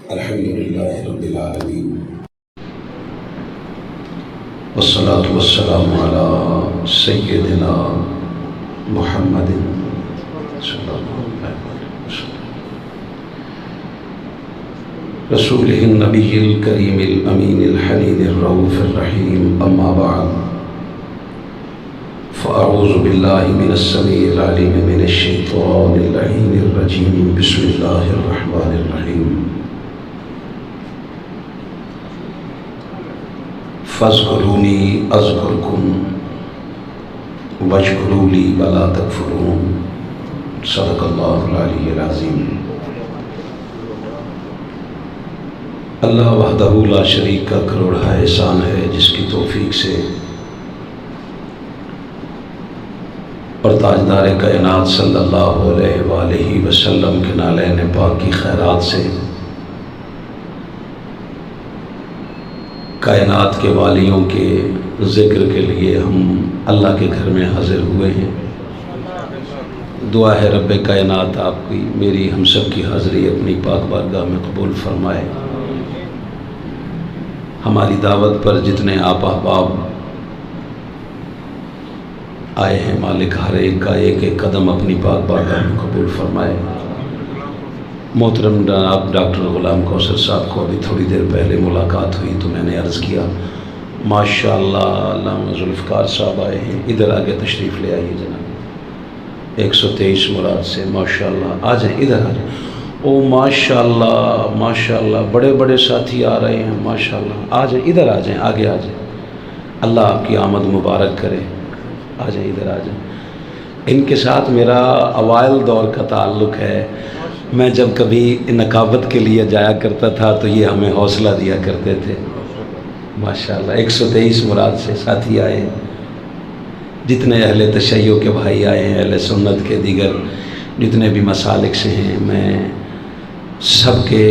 الحمدللہ رب العالمین والصلاة والسلام علی سیدنا محمد صلی اللہ علیہ وسلم رسولہ النبی الکریم الامین الحنین الرؤوف الرحیم، اما بعد فاعوذ باللہ من السمیع العلیم من الشیطان اللعین الرجیم، بسم اللہ الرحمن الرحیم۔ فاذکرونی اذکرکم واشکروا لی ولا تکفرون، صدق اللہ العلی العظیم۔ اللہ وحدہ لا شریک کا کروڑا احسان ہے جس کی توفیق سے اور تاجدار کائنات صلی اللہ علیہ وآلہ وسلم کے نالین پاک کی خیرات سے کائنات کے والیوں کے ذکر کے لیے ہم اللہ کے گھر میں حاضر ہوئے ہیں۔ دعا ہے رب کائنات آپ کی میری ہم سب کی حاضری اپنی پاک بارگاہ میں قبول فرمائے۔ ہماری دعوت پر جتنے آپ احباب آئے ہیں، مالک ہر ایک کا ایک ایک قدم اپنی پاک بارگاہ میں قبول فرمائے۔ محترم جناب ڈاکٹر غلام کوثر صاحب کو ابھی تھوڑی دیر پہلے ملاقات ہوئی تو میں نے عرض کیا ماشاءاللہ علامہ ذوالفقار صاحب آئے ہیں، ادھر آگے تشریف لے آئیے جناب، 123 مراد سے ماشاءاللہ، آ جائیں ادھر آ جائیں۔ او ماشاءاللہ ماشاءاللہ، بڑے بڑے ساتھی آ رہے ہیں ماشاءاللہ، آ جائیں ادھر آ جائیں، آگے آ جائیں، اللہ آپ کی آمد مبارک کرے، آ جائیں ادھر آ جائیں۔ ان کے ساتھ میرا اوائل دور کا تعلق ہے، میں جب کبھی نقابت کے لیے جایا کرتا تھا تو یہ ہمیں حوصلہ دیا کرتے تھے ماشاءاللہ۔ 123 مراد سے ساتھی آئے ہیں، جتنے اہل تشیع کے بھائی آئے ہیں، اہل سنت کے دیگر جتنے بھی مسالک سے ہیں، میں سب کے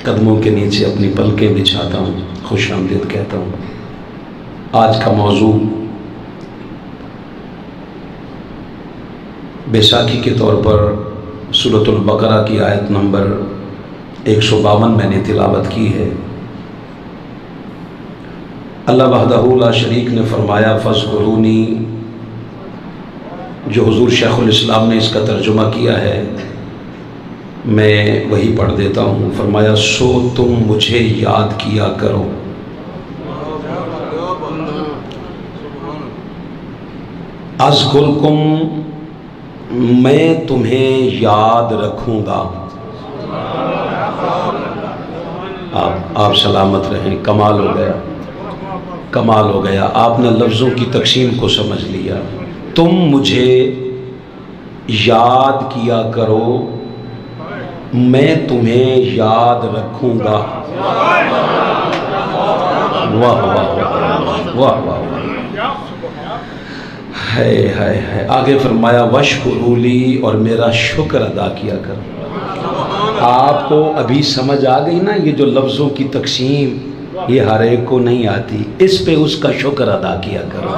قدموں کے نیچے اپنی پلکیں بچھاتا ہوں، خوش آمدید کہتا ہوں۔ آج کا موضوع بیساکھی کے طور پر سورۃ البقرہ کی آیت نمبر 152 میں نے تلاوت کی ہے۔ اللہ وحدہ لا شریک نے فرمایا فاذکرونی، جو حضور شیخ الاسلام نے اس کا ترجمہ کیا ہے میں وہی پڑھ دیتا ہوں۔ فرمایا سو تم مجھے یاد کیا کرو، اذکرکم، میں تمہیں یاد رکھوں گا۔ آپ سلامت رہیں، کمال ہو گیا، کمال ہو گیا، آپ نے لفظوں کی تقسیم کو سمجھ لیا۔ تم مجھے یاد کیا کرو، میں تمہیں یاد رکھوں گا۔ واہ واہ واہ واہ واہ، ہے آگے فرمایا واشکروا لی، اور میرا شکر ادا کیا کرو۔ آپ کو ابھی سمجھ آ گئی نا، یہ جو لفظوں کی تقسیم یہ ہر ایک کو نہیں آتی، اس پہ اس کا شکر ادا کیا کرو۔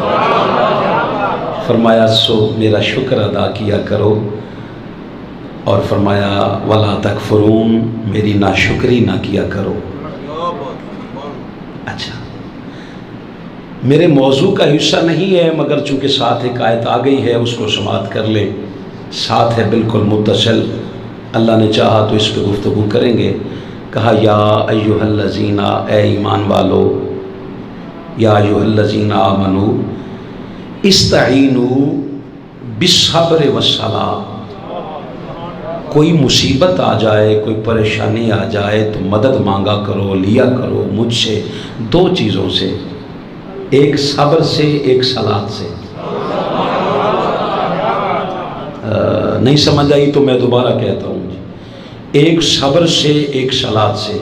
فرمایا سو میرا شکر ادا کیا کرو، اور فرمایا ولا تکفرون، میری ناشکری نہ کیا کرو۔ اچھا، میرے موضوع کا حصہ نہیں ہے مگر چونکہ ساتھ ایک آیت آ گئی ہے اس کو سماعت کر لیں، ساتھ ہے بالکل متصل، اللہ نے چاہا تو اس پہ گفتگو کریں گے۔ کہا یا ایھا الذین، اے ایمان والو، یا ایھا الذین آمنو استعینوا بالصبر والصلاۃ، کوئی مصیبت آ جائے، کوئی پریشانی آ جائے تو مدد مانگا کرو، لیا کرو مجھ سے دو چیزوں سے، ایک صبر سے، ایک صلاۃ سے۔ نہیں سمجھ آئی تو میں دوبارہ کہتا ہوں جی، ایک صبر سے، ایک صلاۃ سے۔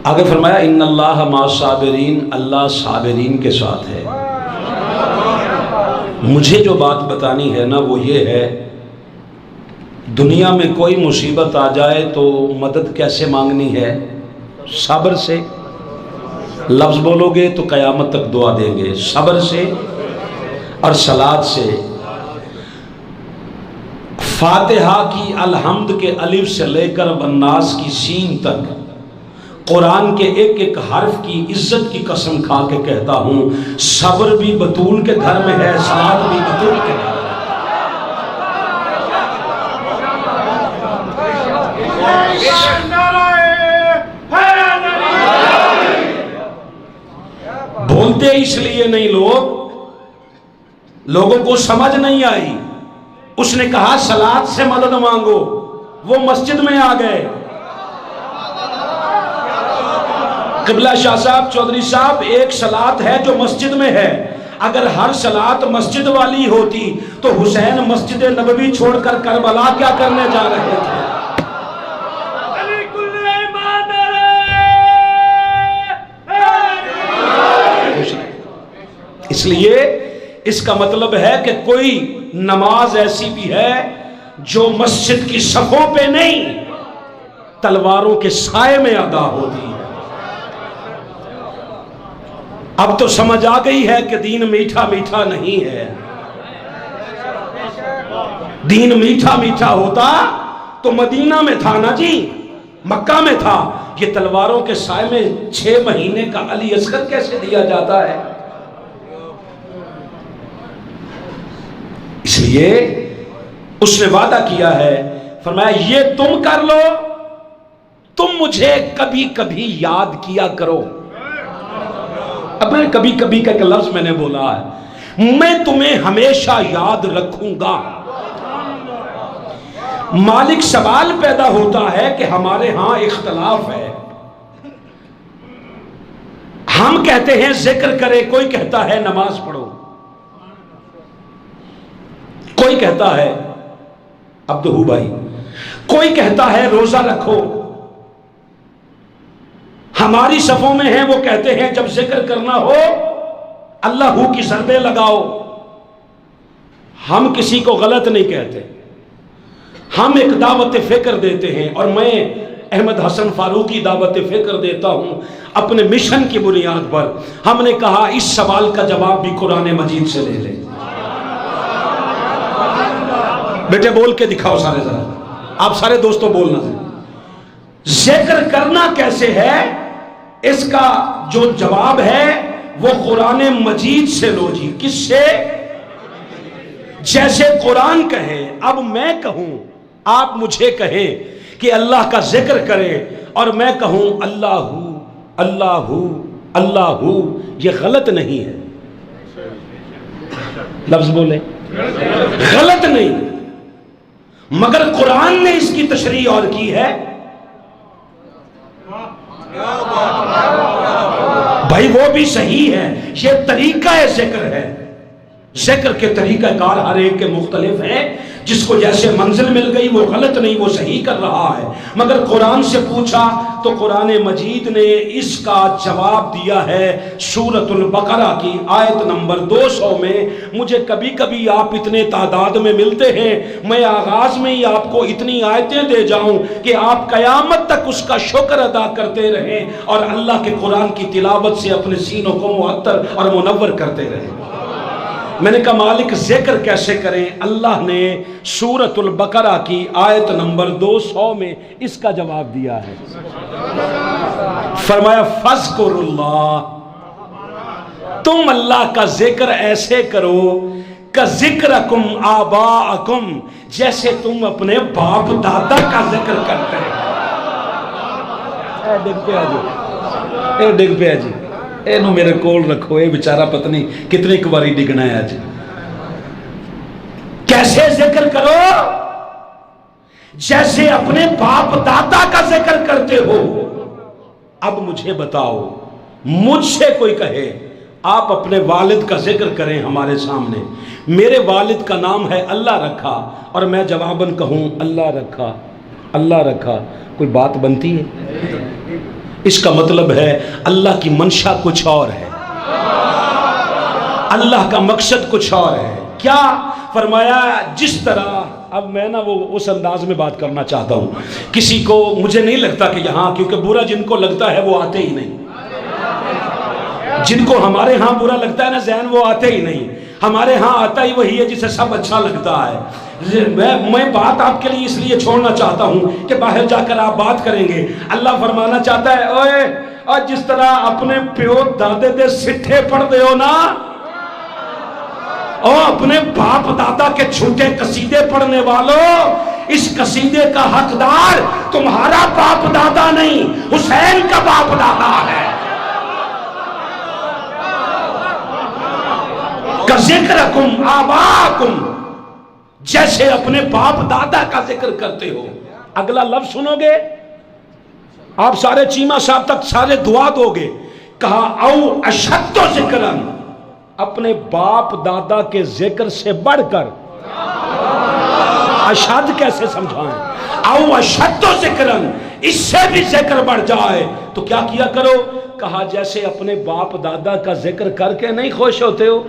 آگے فرمایا ان اللہ مع الصابرین، اللہ صابرین کے ساتھ ہے۔ مجھے جو بات بتانی ہے نا وہ یہ ہے، دنیا میں کوئی مصیبت آ جائے تو مدد کیسے مانگنی ہے؟ صبر سے۔ لفظ بولو گے تو قیامت تک دعا دیں گے، صبر سے۔ اور صلات سے فاتحہ کی الحمد کے الف سے لے کر والناس کی سین تک قرآن کے ایک ایک حرف کی عزت کی قسم کھا کے کہتا ہوں، صبر بھی بطول کے گھر میں ہے، صلات بھی بطول کے گھر میں ہے۔ بولتے اس لیے نہیں لوگوں کو سمجھ نہیں آئی۔ اس نے کہا صلات سے مدد مانگو، وہ مسجد میں آ گئے۔ قبلہ شاہ صاحب، چودھری صاحب، ایک صلات ہے جو مسجد میں ہے، اگر ہر صلات مسجد والی ہوتی تو حسین مسجد نبوی چھوڑ کر کربلا کیا کرنے جا رہے تھے؟ اس لیے اس کا مطلب ہے کہ کوئی نماز ایسی بھی ہے جو مسجد کی صفوں پہ نہیں، تلواروں کے سائے میں ادا ہوتی ہے۔ اب تو سمجھ آ گئی ہے کہ دین میٹھا میٹھا نہیں ہے۔ دین میٹھا میٹھا ہوتا تو مدینہ میں تھا نا جی، مکہ میں تھا۔ یہ تلواروں کے سائے میں 6 مہینے کا علی اصغر کیسے دیا جاتا ہے؟ اس لیے اس نے وعدہ کیا ہے، فرمایا یہ تم کر لو، تم مجھے کبھی کبھی یاد کیا کرو۔ اب میں کبھی کبھی کا ایک لفظ میں نے بولا ہے، میں تمہیں ہمیشہ یاد رکھوں گا۔ مالک سوال پیدا ہوتا ہے کہ ہمارے ہاں اختلاف ہے، ہم کہتے ہیں ذکر کرے، کوئی کہتا ہے نماز پڑھو، کوئی کہتا ہے عبدہ بھائی، کوئی کہتا ہے روزہ رکھو۔ ہماری صفوں میں ہیں وہ کہتے ہیں جب ذکر کرنا ہو اللہ ہو کی ضربیں لگاؤ۔ ہم کسی کو غلط نہیں کہتے، ہم ایک دعوت فکر دیتے ہیں، اور میں احمد حسن فاروقی دعوت فکر دیتا ہوں اپنے مشن کی بنیاد پر۔ ہم نے کہا اس سوال کا جواب بھی قرآن مجید سے لے لیں۔ بیٹے بول کے دکھاؤ سارے، ذرا آپ سارے دوستوں بولنا۔ ذکر کرنا کیسے ہے، اس کا جو جواب ہے وہ قرآن مجید سے لو جی۔ کس سے؟ جیسے قرآن کہے، اب میں کہوں، آپ مجھے کہیں کہ اللہ کا ذکر کرے، اور میں کہوں اللہ ہو اللہ ہو اللہ ہو، یہ غلط نہیں ہے۔ لفظ بولے، غلط نہیں، مگر قرآن نے اس کی تشریح اور کی ہے۔ بھائی وہ بھی صحیح ہے، یہ طریقہ ذکر ہے۔ ذکر کے طریقہ کار ہر ایک کے مختلف ہیں، جس کو جیسے منزل مل گئی وہ غلط نہیں، وہ صحیح کر رہا ہے۔ مگر قرآن سے پوچھا تو قرآن مجید نے اس کا جواب دیا ہے سورۃ البقرہ کی آیت نمبر 200 میں۔ مجھے کبھی کبھی آپ اتنے تعداد میں ملتے ہیں، میں آغاز میں ہی آپ کو اتنی آیتیں دے جاؤں کہ آپ قیامت تک اس کا شکر ادا کرتے رہیں اور اللہ کے قرآن کی تلاوت سے اپنے سینوں کو معطر اور منور کرتے رہیں۔ میں نے کہا مالک ذکر کیسے کریں؟ اللہ نے سورۃ البقرہ کی آیت نمبر 200 میں اس کا جواب دیا ہے۔ فرمایا فَاذْكُرُوا اللَّهَ، تم اللہ کا ذکر ایسے کرو كَذِكْرَكُمْ آبَاءَكُمْ، جیسے تم اپنے باپ دادا کا ذکر کرتے ہیں۔ اے ڈگ پہ آجو، اے ڈگ پہ آجی، اے نو میرے کول رکھو، اے بیچارہ پتنی کتنی کباری ڈگنا ہے آج۔ کیسے ذکر کرو؟ جیسے اپنے باپ دادا کا ذکر کرتے ہو۔ اب مجھے بتاؤ، مجھ سے کوئی کہے آپ اپنے والد کا ذکر کریں ہمارے سامنے، میرے والد کا نام ہے اللہ رکھا، اور میں جواباً کہوں اللہ رکھا اللہ رکھا، کوئی بات بنتی ہے؟ اس کا مطلب ہے اللہ کی منشا کچھ اور ہے، اللہ کا مقصد کچھ اور ہے۔ کیا فرمایا؟ جس طرح، اب میں نا وہ اس انداز میں بات کرنا چاہتا ہوں، کسی کو مجھے نہیں لگتا کہ یہاں، کیونکہ برا جن کو لگتا ہے وہ آتے ہی نہیں، جن کو ہمارے ہاں برا لگتا ہے نا ذہن، وہ آتے ہی نہیں۔ ہمارے ہاں آتا ہی وہی ہے جسے سب اچھا لگتا ہے. میں بات آپ کے لیے اس لیے چھوڑنا چاہتا ہوں کہ باہر جا کر آپ بات کریں گے. اللہ فرمانا چاہتا ہے اوے اور جس طرح اپنے پیو دادے دے سٹھے پڑھ دے ہو نا، اور اپنے باپ دادا کے جھوٹے قصیدے پڑھنے والوں، اس قصیدے کا حقدار تمہارا باپ دادا نہیں، حسین کا باپ دادا ہے. ذکرکم آباکم، جیسے اپنے باپ دادا کا ذکر کرتے ہو. اگلا لفظ سنو گے آپ سارے چیمہ صاحب تک سارے دعا دو گے. کہا او اشد ذکرن، اپنے باپ دادا کے ذکر سے بڑھ کر. اشد کیسے سمجھائیں؟ او اشد ذکرن، اس سے بھی ذکر بڑھ جائے تو کیا کیا کرو؟ کہا جیسے اپنے باپ دادا کا ذکر کر کے نہیں خوش ہوتے ہو.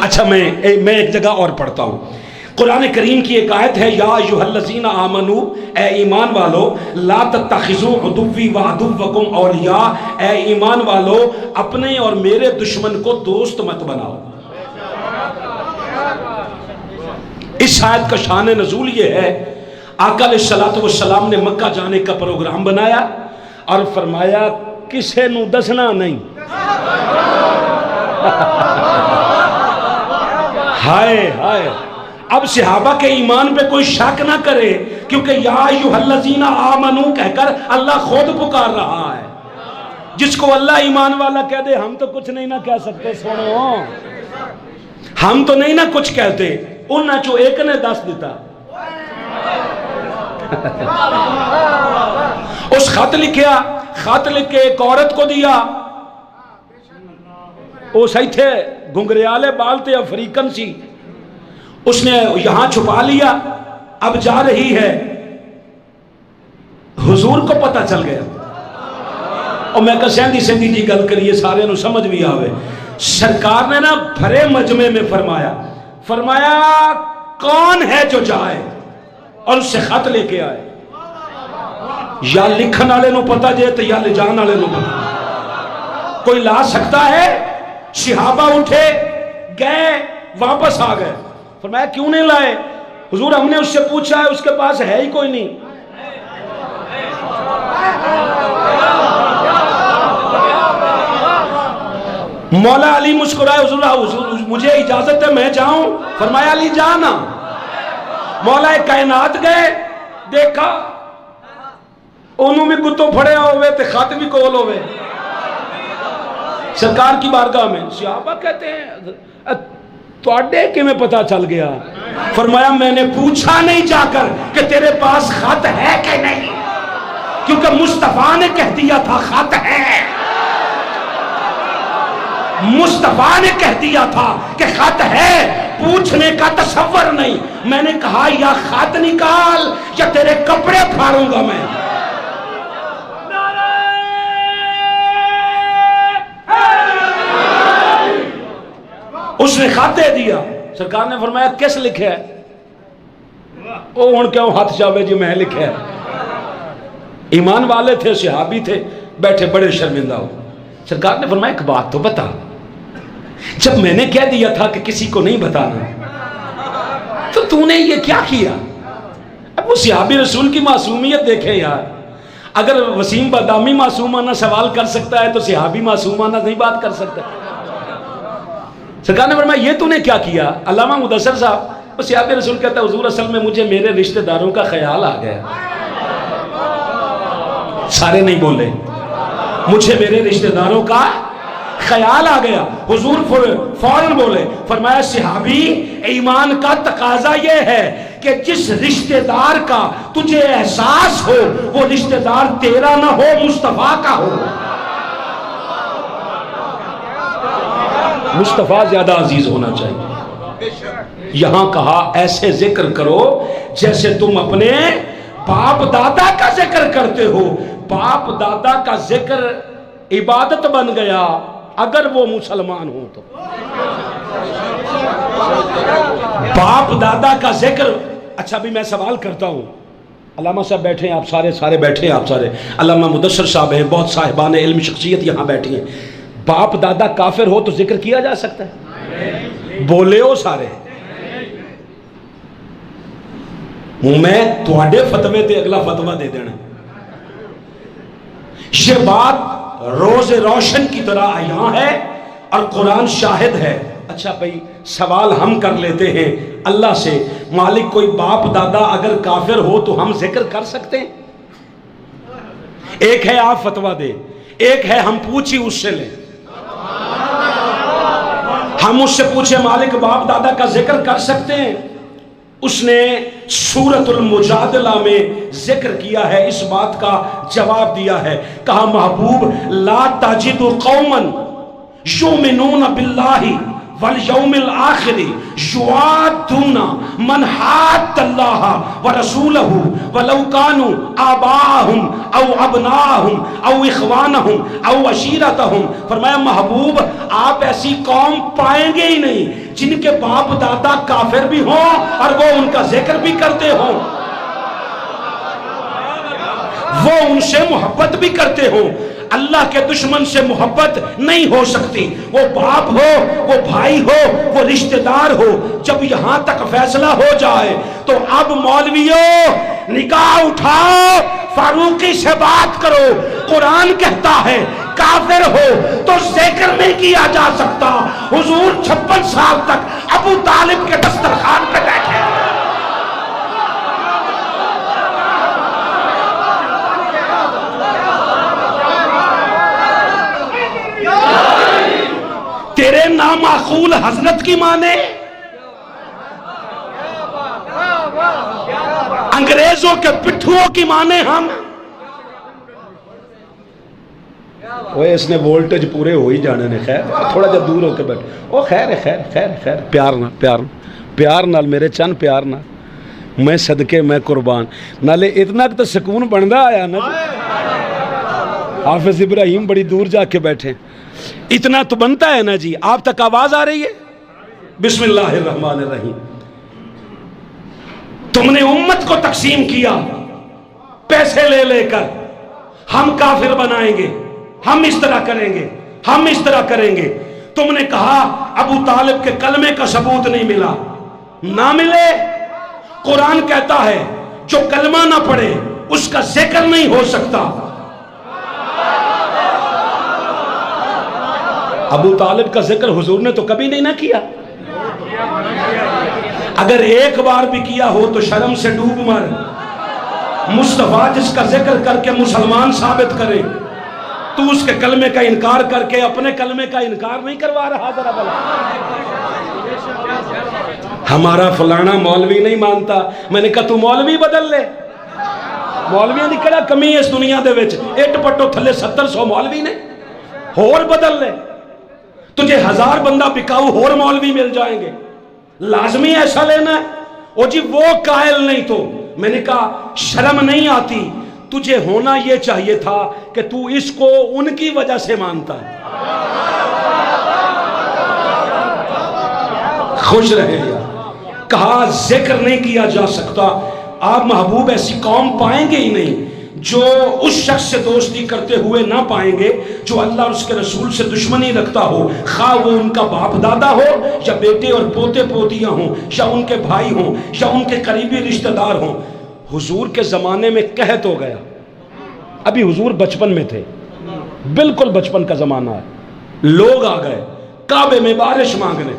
اچھا میں ایک جگہ اور پڑھتا ہوں. قرآن کریم کی ایک آیت ہے، یا ایھا الذین آمنو، اے ایمان والو، لا تتخذوا عدوی وعدوکم اولیاء، اے ایمان والو اپنے اور میرے دشمن کو دوست مت بناؤ. اس آیت کا شان نزول یہ ہے، آقا علیہ السلام نے مکہ جانے کا پروگرام بنایا اور فرمایا کسے نو دسنا نہیں. ہائے ہائے، اب صحابہ کے ایمان پہ کوئی شک نہ کرے، کیونکہ یا ایھا الذین آمنو کہہ کر اللہ خود پکار رہا ہے. جس کو اللہ ایمان والا کہہ دے ہم تو کچھ نہیں نہ کہہ سکتے. سنو، ہم تو نہیں نہ کچھ کہتے، انہاں چو ایک نے دس دیتا. اس خط لکھیا، خط لکھ کے ایک عورت کو دیا، وہ صحیح تھے گنگریالے بال تھے، افریقن سی، اس نے یہاں چھپا لیا. اب جا رہی ہے، حضور کو پتہ چل گیا. اور میں کہا سیندی سیندی جی گل کریے سارے نو سمجھ بھی آوے. سرکار نے نا بھرے مجمع میں فرمایا کون ہے جو جائے اور اس سے خط لے کے آئے. یا لکھن والے نو پتہ جے تو یا لے جان والے نو پتہ. کوئی لا سکتا ہے؟ صحابہ اٹھے گئے واپس آ گئے. فرمایا کیوں نہیں لائے؟ حضور ہم نے اس سے پوچھا ہے، اس کے پاس ہے ہی کوئی نہیں. مولا علی مسکرائے، حضور مجھے اجازت ہے میں جاؤں؟ فرمایا علی جانا. مولا کائنات گئے، دیکھا انہوں بھی گتوں پھڑے ہوئے تے خط بھی کول ہوئے سرکار کی بارگاہ میں. صحابہ کہتے ہیں تواڈے کیویں پتہ چل گیا؟ فرمایا میں نے پوچھا نہیں جا کر کہ تیرے پاس خط ہے کہ نہیں، کیونکہ مصطفیٰ نے کہہ دیا تھا خط ہے. مصطفیٰ نے کہہ دیا تھا کہ خط ہے، پوچھنے کا تصور نہیں. میں نے کہا یا خط نکال یا تیرے کپڑے پھاڑوں گا میں. اس نے خط دے دیا. سرکار نے فرمایا کس لکھے ہے؟ او ہن کیوں ہاتھ چاوے جی میں لکھے ہے. ایمان والے تھے، صحابی تھے، بیٹھے بڑے شرمندہ ہو. سرکار نے فرمایا ایک بات تو بتا، جب میں نے کہہ دیا تھا کہ کسی کو نہیں بتانا تو نے یہ کیا کیا؟ اب وہ صحابی رسول کی معصومیت دیکھے یار. اگر وسیم بادامی معصومانہ سوال کر سکتا ہے تو صحابی معصومانہ نہیں بات کر سکتا. سرکار نے فرمایا یہ تو نے کیا کیا؟ علامہ مدثر صاحب، وہ صحابی رسول کہتا ہے حضور اصل میں مجھے میرے رشتہ داروں کا خیال آ گیا. سارے نہیں بولے، مجھے میرے رشتہ داروں کا خیال آ گیا. حضور فوراً بولے، فرمایا صحابی ایمان کا تقاضا یہ ہے کہ جس رشتہ دار کا تجھے احساس ہو وہ رشتہ دار تیرا نہ ہو، مصطفیٰ کا ہو. مصطفیٰ زیادہ عزیز ہونا چاہیے. یہاں کہا ایسے ذکر کرو جیسے تم اپنے باپ دادا کا ذکر کرتے ہو. باپ دادا کا ذکر عبادت بن گیا اگر وہ مسلمان ہوں تو. باپ دادا کا ذکر. اچھا بھی میں سوال کرتا ہوں، علامہ صاحب بیٹھے ہیں، آپ سارے بیٹھے ہیں، آپ سارے علامہ مدثر صاحب ہیں، بہت صاحبان علم شخصیت یہاں بیٹھی ہیں. باپ دادا کافر ہو تو ذکر کیا جا سکتا ہے؟ بولے ہو سارے میں تھوڑے فتوے تے اگلا فتوہ دے دینا. یہ بات روز روشن کی طرح عیاں ہے اور قرآن شاہد ہے. اچھا بھائی سوال ہم کر لیتے ہیں اللہ سے، مالک کوئی باپ دادا اگر کافر ہو تو ہم ذکر کر سکتے ہیں؟ ایک ہے آپ فتویٰ دیں، ایک ہے ہم پوچھی اس سے لیں. ہم اس سے پوچھیں مالک باپ دادا کا ذکر کر سکتے ہیں؟ اس نے سورۃ المجادلہ میں ذکر کیا ہے، اس بات کا جواب دیا ہے. کہا محبوب لا تجد قوما یؤمنون باللہ والیوم الآخر یوادون من حاد اللہ ورسولہ ولو کانوا آباءہم او ابناءہم او اخوانہم او عشیرتہم. فرمایا محبوب آپ ایسی قوم پائیں گے ہی نہیں جن کے باپ دادا کافر بھی ہوں اور وہ ان کا ذکر بھی کرتے ہوں، وہ ان سے محبت بھی کرتے ہوں. اللہ کے دشمن سے محبت نہیں ہو سکتی، وہ باپ ہو، وہ بھائی ہو، وہ رشتہ دار ہو. جب یہاں تک فیصلہ ہو جائے تو اب مولویوں نگاہ اٹھاؤ، فاروقی سے بات کرو. قرآن کہتا ہے کافر ہو تو ذکر نہیں کیا جا سکتا. حضور 56 سال تک ابو طالب کے دسترخوان پہ بیٹھے. تیرے نامعقول حضرت کی مانے، انگریزوں کے پٹھوں کی مانے ہم. اوے اس نے وولٹیج پورے ہو ہی جانے نے. خیر تھوڑا جا دور ہو کے بیٹھ. او خیر خیر خیر خیر پیار نہ پیار نال میرے چن پیار نہ میں صدقے میں قربان نالے اتنا تو سکون بندا آیا نا. حافظ ابراہیم بڑی دور جا کے بیٹھے، اتنا تو بنتا ہے نا جی. آپ تک آواز آ رہی ہے؟ بسم اللہ الرحمن الرحیم. تم نے امت کو تقسیم کیا پیسے لے لے کر، ہم کافر بنائیں گے، ہم اس طرح کریں گے، ہم اس طرح کریں گے. تم نے کہا ابو طالب کے کلمے کا ثبوت نہیں ملا. نہ ملے، قرآن کہتا ہے جو کلمہ نہ پڑھے اس کا ذکر نہیں ہو سکتا. ابو طالب کا ذکر حضور نے تو کبھی نہیں نہ کیا. اگر ایک بار بھی کیا ہو تو شرم سے ڈوب مر. مصطفیٰ جس کا ذکر کر کے مسلمان ثابت کرے، تو اس کے کلمے کا انکار کر کے اپنے کلمے کا انکار نہیں کروا رہا. ذرا بلا ہمارا فلانا مولوی نہیں مانتا. میں نے کہا تو مولوی بدل لے. مولویاں دی کہڑا کمی ہے اس دنیا دے وچ؟ اٹ پٹو تھلے 70-100 مولوی نے، ہور بدل لے. تجھے 1000 بندہ بکاؤ ہور مولوی مل جائیں گے. لازمی ایسا لینا ہے؟ او جی وہ قائل نہیں تو. میں نے کہا شرم نہیں آتی؟ تجھے ہونا یہ چاہیے تھا کہ تو اس کو ان کی وجہ سے مانتا ہے. خوش رہے یا کہا ذکر نہیں کیا جا سکتا. آپ محبوب ایسی قوم پائیں گے ہی نہیں جو اس شخص سے دوستی کرتے ہوئے نہ پائیں گے جو اللہ اور اس کے رسول سے دشمنی رکھتا ہو، خواہ وہ ان کا باپ دادا ہو یا بیٹے اور پوتے پوتیاں ہوں یا ان کے بھائی ہوں یا ان کے قریبی رشتہ دار ہوں. حضور کے زمانے میں قحط ہو گیا. ابھی حضور بچپن میں تھے، بالکل بچپن کا زمانہ ہے. لوگ آ گئے کعبے میں بارش مانگنے.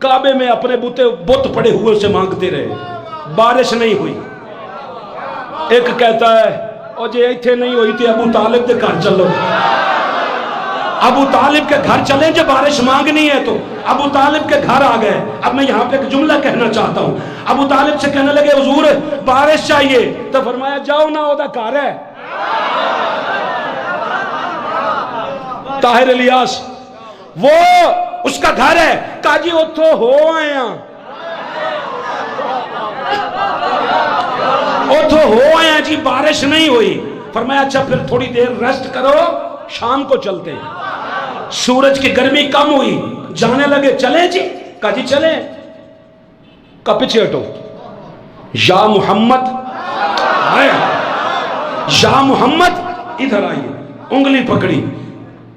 کعبے میں اپنے بت پڑے ہوئے سے مانگتے رہے، بارش نہیں ہوئی. ایک کہتا ہے او جی ایتھے نہیں ہوئی تھی ابو طالب کے گھر چلو. ابو طالب کے گھر چلیں جو بارش مانگنی ہے. تو ابو طالب کے گھر آ گئے. اب میں یہاں پہ ایک جملہ کہنا چاہتا ہوں. ابو طالب سے کہنے لگے حضور بارش چاہیے. تو فرمایا جاؤ نہ وہ گھر ہے طاہر الیاس، وہ اس کا گھر ہے. کہا جی اتھو ہو آئے ہیں، اتھو ہو آئے ہیں جی بارش نہیں ہوئی. فرمایا اچھا پھر تھوڑی دیر ریسٹ کرو، شام کو چلتے ہیں. سورج کی گرمی کم ہوئی، جانے لگے. چلیں جی؟ کہا جی چلیں. کہا پیچھے ہٹو. یا محمد، یا محمد ادھر آئیے. انگلی پکڑی.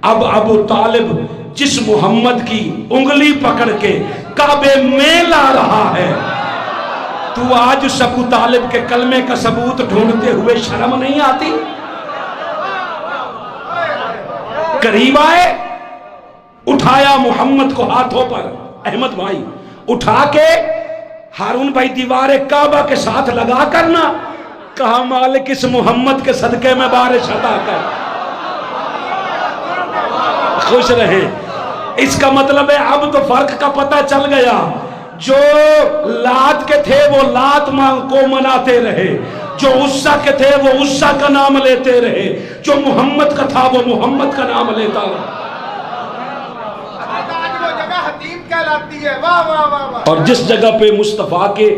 اب ابو طالب جس محمد کی انگلی پکڑ کے کعبے میں لا رہا ہے، تو آج اس ابو طالب کے کلمے کا ثبوت ڈھونڈتے ہوئے شرم نہیں آتی؟ قریب آئے، اٹھایا محمد کو ہاتھوں پر، احمد بھائی اٹھا کے ہارون بھائی دیوار کعبہ کے ساتھ لگا کرنا، کہا مالک اس محمد کے صدقے میں بارش عطا کر، خوش رہیں۔ اس کا مطلب ہے اب تو فرق کا پتہ چل گیا، جو لات کے تھے وہ لات کو مناتے رہے، جو عزا کے تھے وہ عزا کا نام لیتے رہے، جو محمد کا تھا وہ محمد کا نام لیتا رہا۔ اور جس جگہ پہ مصطفیٰ کے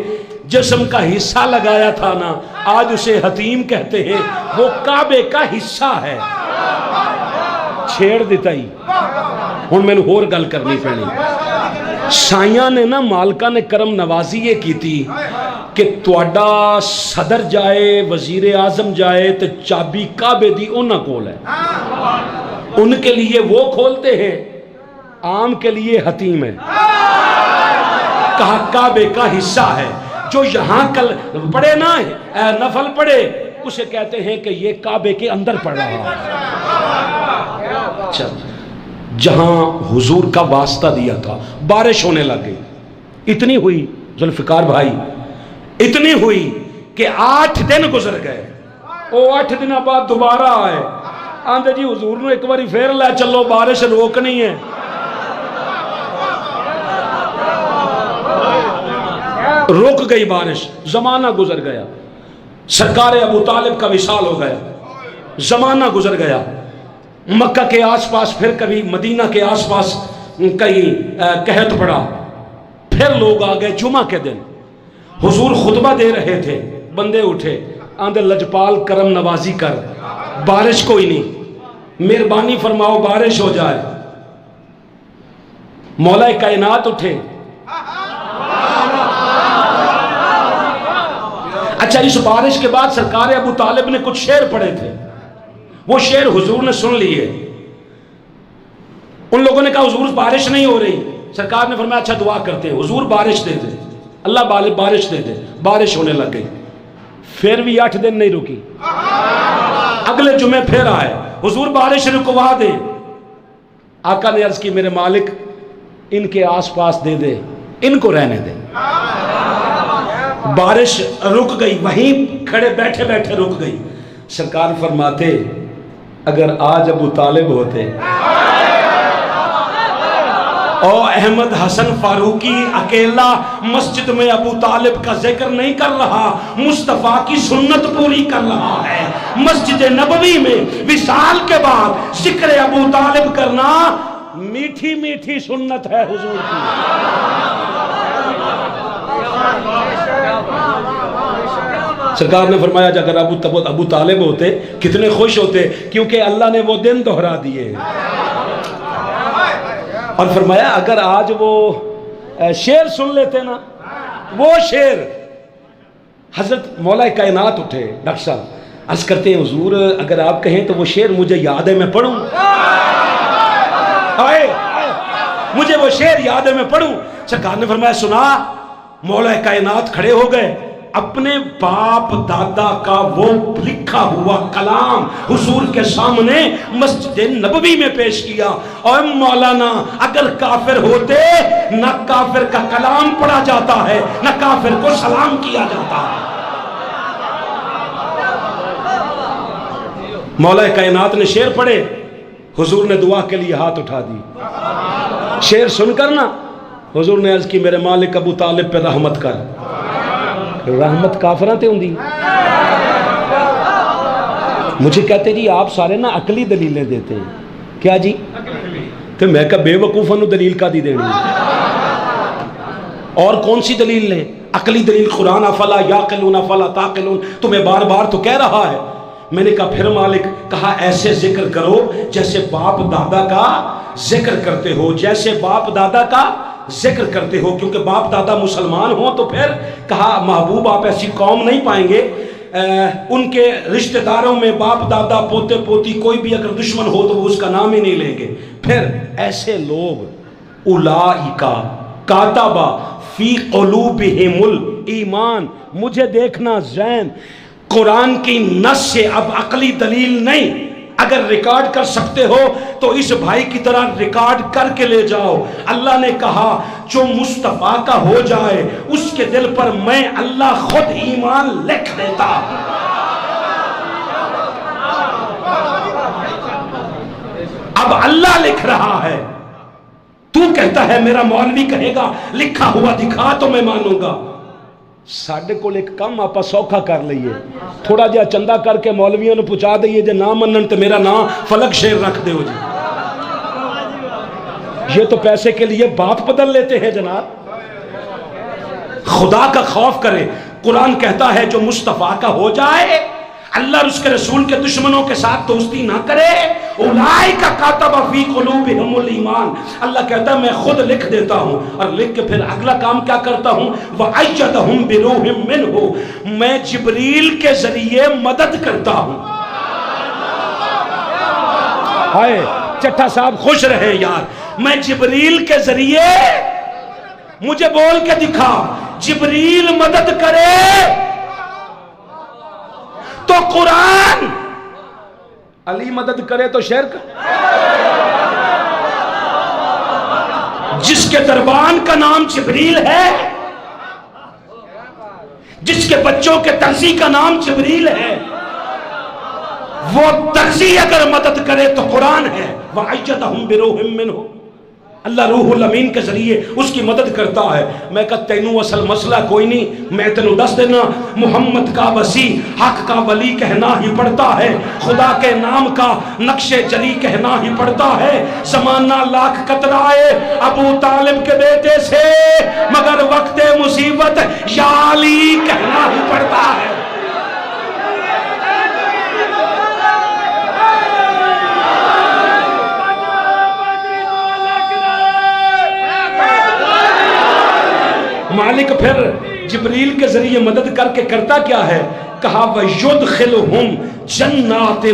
جسم کا حصہ لگایا تھا نا، آج اسے حتیم کہتے ہیں، وہ کعبے کا حصہ ہے۔ چھیڑ دیتا ہی ہوں میں نے اور گل کرنی پڑی۔ سائیاں نے نا مالکہ نے کرم نوازی یہ کی تھی کہ تواڈا صدر جائے، وزیر اعظم جائے تو چابی کعبے دی انہاں کول ہے، ان کے لیے وہ کھولتے ہیں، عام کے لیے حتیم ہے۔ کہا کعبے کا حصہ ہے، جو یہاں کل پڑھے نا نفل پڑھے اسے کہتے ہیں کہ یہ کعبے کے اندر پڑھ رہا ہے۔ اچھا، جہاں حضور کا واسطہ دیا تھا بارش ہونے لگ گئی، اتنی ہوئی ذوالفقار بھائی، اتنی ہوئی کہ 8 دن گزر گئے۔ وہ 8 دن بعد دوبارہ آئے، آندے جی حضور نے ایک باری پھر لے چلو، بارش روکنی ہے۔ رک گئی بارش، زمانہ گزر گیا، سرکار ابو طالب کا وصال ہو گیا، زمانہ گزر گیا، مکہ کے آس پاس پھر کبھی مدینہ کے آس پاس کہیں قحط پڑا، پھر لوگ آ گئے جمعہ کے دن، حضور خطبہ دے رہے تھے، بندے اٹھے، آندے لجپال کرم نوازی کر، بارش کوئی نہیں، مہربانی فرماؤ بارش ہو جائے۔ مولا کائنات اٹھے۔ اچھا، اس بارش کے بعد سرکار ابو طالب نے کچھ شعر پڑھے تھے، وہ شعر حضور نے سن لیے۔ ان لوگوں نے کہا حضور بارش نہیں ہو رہی، سرکار نے فرمایا اچھا دعا کرتے ہیں، حضور بارش دے دے، اللہ بارش دے دے، بارش ہونے لگ گئی۔ پھر بھی 8 دن نہیں رکی، اگلے جمعے پھر آئے، حضور بارش رکوا دے۔ آقا نے عرض کی میرے مالک ان کے آس پاس دے دے، ان کو رہنے دے۔ بارش رک گئی، وہیں کھڑے بیٹھے بیٹھے رک گئی۔ سرکار فرماتے اگر آج ابو طالب ہوتے اور احمد حسن فاروقی اکیلا مسجد میں ابو طالب کا ذکر نہیں کر رہا، مصطفیٰ کی سنت پوری کر رہا ہے۔ مسجد نبوی میں وصال کے بعد ذکر ابو طالب کرنا میٹھی میٹھی سنت ہے حضور کی۔ سرکار نے فرمایا اگر ابو طالب ہوتے کتنے خوش ہوتے، کیونکہ اللہ نے وہ دن دہرا دیے۔ اور فرمایا اگر آج وہ شعر سن لیتے نا، وہ شعر، حضرت مولا کائنات اٹھے، ڈاکٹر صاحب عرض کرتے ہیں حضور اگر آپ کہیں تو وہ شعر مجھے یاد ہے میں پڑھوں، مجھے وہ شعر یاد ہے میں پڑھوں۔ سرکار نے فرمایا سنا۔ مولا کائنات کھڑے ہو گئے، اپنے باپ دادا کا وہ لکھا ہوا کلام حضور کے سامنے مسجد نبوی میں پیش کیا۔ اور مولانا اگر کافر ہوتے نہ کافر کا کلام پڑھا جاتا ہے، نہ کافر کو سلام کیا جاتا ہے۔ مولا کائنات نے شعر پڑھے، حضور نے دعا کے لیے ہاتھ اٹھا دی۔ شعر سن کر نا حضور نے عرض کی میرے مالک ابو طالب پہ رحمت کر۔ رحمت کافراں تے ہوندی؟ مجھے کہتے جی آپ سارے نا عقلی دلیلیں دیتے ہیں، کیا جی؟ تو میں کہا بے وقوفاں نو دلیل کا دی دینی؟ اور کون سی دلیل لیں؟ عقلی دلیل قرآن افلا یاقلون افلا تعقلون، تمہیں بار بار تو کہہ رہا ہے۔ میں نے کہا پھر مالک، کہا ایسے ذکر کرو جیسے باپ دادا کا ذکر کرتے ہو، جیسے باپ دادا کا ذکر کرتے ہو، کیونکہ باپ دادا مسلمان ہوں تو پھر کہا محبوب آپ ایسی قوم نہیں پائیں گے ان کے رشتہ داروں میں باپ دادا پوتے پوتی کوئی بھی اگر دشمن ہو تو وہ اس کا نام ہی نہیں لیں گے. پھر ایسے لوگ اولئک کاتب فی قلوبہم الایمان. مجھے دیکھنا زین، قرآن کی نص سے اب عقلی دلیل نہیں، اگر ریکارڈ کر سکتے ہو تو اس بھائی کی طرح ریکارڈ کر کے لے جاؤ. اللہ نے کہا جو مصطفیٰ کا ہو جائے اس کے دل پر میں اللہ خود ایمان لکھ دیتا. اب اللہ لکھ رہا ہے، تو کہتا ہے میرا مولوی کہے گا لکھا ہوا دکھا تو میں مانوں گا. ساڈے کو ایک کم آپ سوکھا کر لئیے، تھوڑا جہا چندہ کر کے مولویوں نے پہنچا دئیے جے نہ منن تو میرا نام فلک شیر رکھ دے ہو جی. یہ تو پیسے کے لیے بات بدل لیتے ہیں جناب. خدا کا خوف کرے. قرآن کہتا ہے جو مصطفیٰ کا ہو جائے اللہ اور اس کے رسول کے دشمنوں کے ساتھ دوستی نہ کرے. اولئک کاتب فی قلوبہم الایمان. اللہ کہتا ہے میں خود لکھ دیتا ہوں، اور لکھ کے پھر اگلا کام کیا کرتا ہوں؟ وَأَيَّدَهُمْ بِرُوحٍ مِّنْهُ. میں جبریل کے ذریعے مدد کرتا ہوں. ہائے چٹھا صاحب خوش رہے یار. میں جبریل کے ذریعے، مجھے بول کے دکھا جبریل مدد کرے تو قرآن، علی مدد کرے تو شرک. جس کے دربان کا نام جبریل ہے، جس کے بچوں کے ترزی کا نام جبریل ہے، وہ ترزی اگر مدد کرے تو قرآن ہے. وَأَيَّدَهُمْ بِرُوحٍ مِّنْهُ. اللہ روح الامین کے ذریعے اس کی مدد کرتا ہے. میں کہا تینوں اصل مسئلہ کوئی نہیں، میں تینوں دس دینا محمد کا وسیع حق کا ولی کہنا ہی پڑتا ہے، خدا کے نام کا نقش جلی کہنا ہی پڑتا ہے. زمانہ لاکھ کترائے ابو طالب کے بیٹے سے، مگر وقت مصیبت یا علی کہنا ہی پڑتا ہے. مالک پھر جبریل کے ذریعے مدد کر کے کرتا کیا ہے؟ کہا وَيُدْخِلُهُمْ جَنَّاتٍ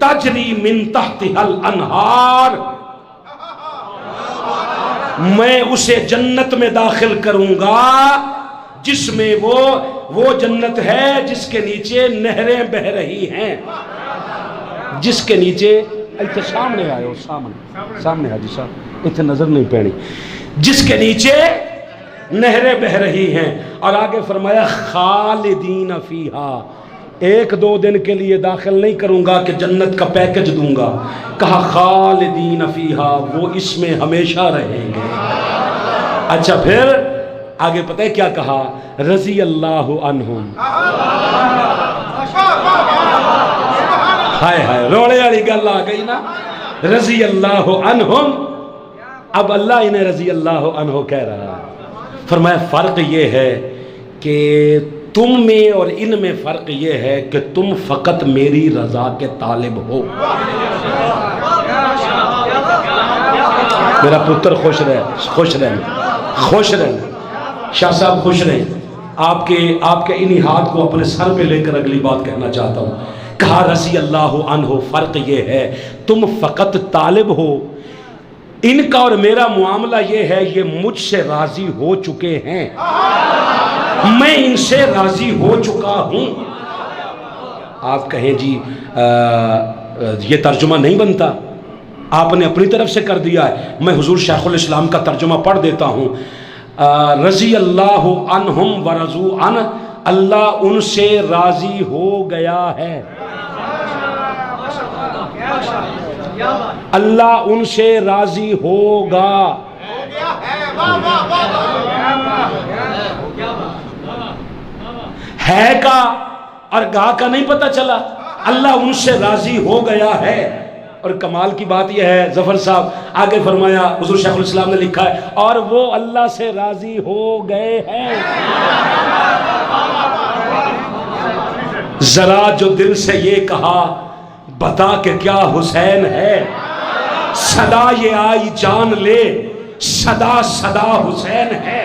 تَجْرِي مِن تَحْتِهَا الْأَنْهَارِ. میں اسے جنت میں داخل کروں گا جس میں وہ جنت ہے جس کے نیچے نہریں بہ رہی ہیں. جس کے نیچے ایتھے سامنے آئے ہو، سامنے حاجی صاحب ایتھے نظر نہیں پینی. جس کے نیچے نہریں بہ رہی ہیں. اور آگے فرمایا خالدین فیہا. ایک دو دن کے لیے داخل نہیں کروں گا کہ جنت کا پیکج دوں گا. کہا خالدین فیہا، وہ اس میں ہمیشہ رہیں گے. اچھا پھر آگے پتہ ہے کیا کہا؟ رضی اللہ عنہم. ہائے ہائے روڑے والی گل آ گئی نا. رضی اللہ عنہم. اب اللہ انہیں رضی اللہ عنہ کہہ رہا ہے. فرمایا فرق یہ ہے کہ تم میں اور ان میں فرق یہ ہے کہ تم فقط میری رضا کے طالب ہو. میرا پتر خوش رہے، خوش رہے، خوش رہے. شاہ صاحب خوش رہے. آپ کے انہی ہاتھ کو اپنے سر پہ لے کر اگلی بات کہنا چاہتا ہوں. کہا رضی اللہ عنہ فرق یہ ہے تم فقط طالب ہو. ان کا اور میرا معاملہ یہ ہے یہ مجھ سے راضی ہو چکے ہیں، میں ان سے راضی ہو چکا ہوں. آپ کہیں جی یہ ترجمہ نہیں بنتا، آپ نے اپنی طرف سے کر دیا ہے. میں حضور شیخ الاسلام کا ترجمہ پڑھ دیتا ہوں. رضی اللہ عنہم ورضوا عنہ. اللہ ان سے راضی ہو گیا ہے، اللہ ان سے راضی ہوگا. ہے کا اور گا کا نہیں پتہ چلا. اللہ ان سے راضی ہو گیا ہے. اور کمال کی بات یہ ہے ظفر صاحب آگے فرمایا، حضور شیخ الاسلام نے لکھا ہے اور وہ اللہ سے راضی ہو گئے ہیں. ذرا جو دل سے یہ کہا بتا کہ کیا حسین ہے، صدا یہ آئی جان لے صدا صدا حسین ہے.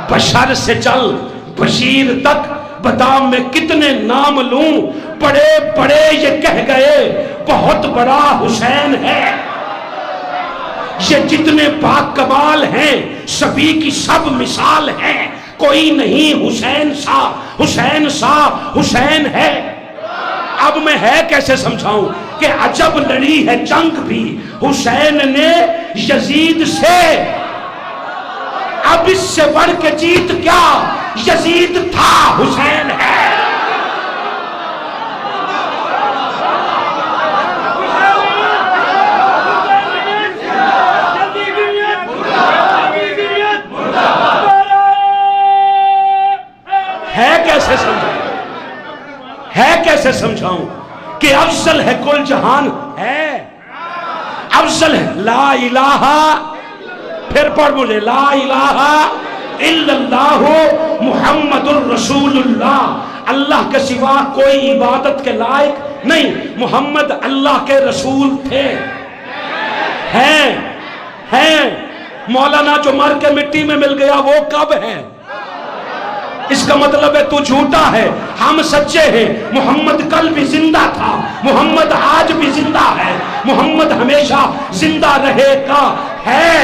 بشر سے چل بشیر تک بتا میں کتنے نام لوں، بڑے بڑے یہ کہہ گئے بہت بڑا حسین ہے۔ یہ جتنے پاک کمال ہیں سبھی کی سب مثال ہیں، کوئی نہیں حسین سا، حسین سا حسین ہے۔ اب میں ہے کیسے سمجھاؤں کہ عجب لڑی ہے جنگ بھی حسین نے یزید سے، اب اس سے بڑھ کے جیت کیا، یزید تھا حسین ہے۔ کیسے سمجھاؤں کہ افضل ہے کل جہان ہے، افضل ہے لا الہ، پھر پڑھ مجھے لا الہ الا اللہ محمد الرسول اللہ، اللہ کے سوا کوئی عبادت کے لائق نہیں، محمد اللہ کے رسول تھے، ہیں مولانا جو مر کے مٹی میں مل گیا وہ کب ہے؟ اس کا مطلب ہے تو جھوٹا ہے، ہم سچے ہیں، محمد کل بھی زندہ تھا، محمد آج بھی زندہ ہے، محمد ہمیشہ زندہ رہے گا، ہے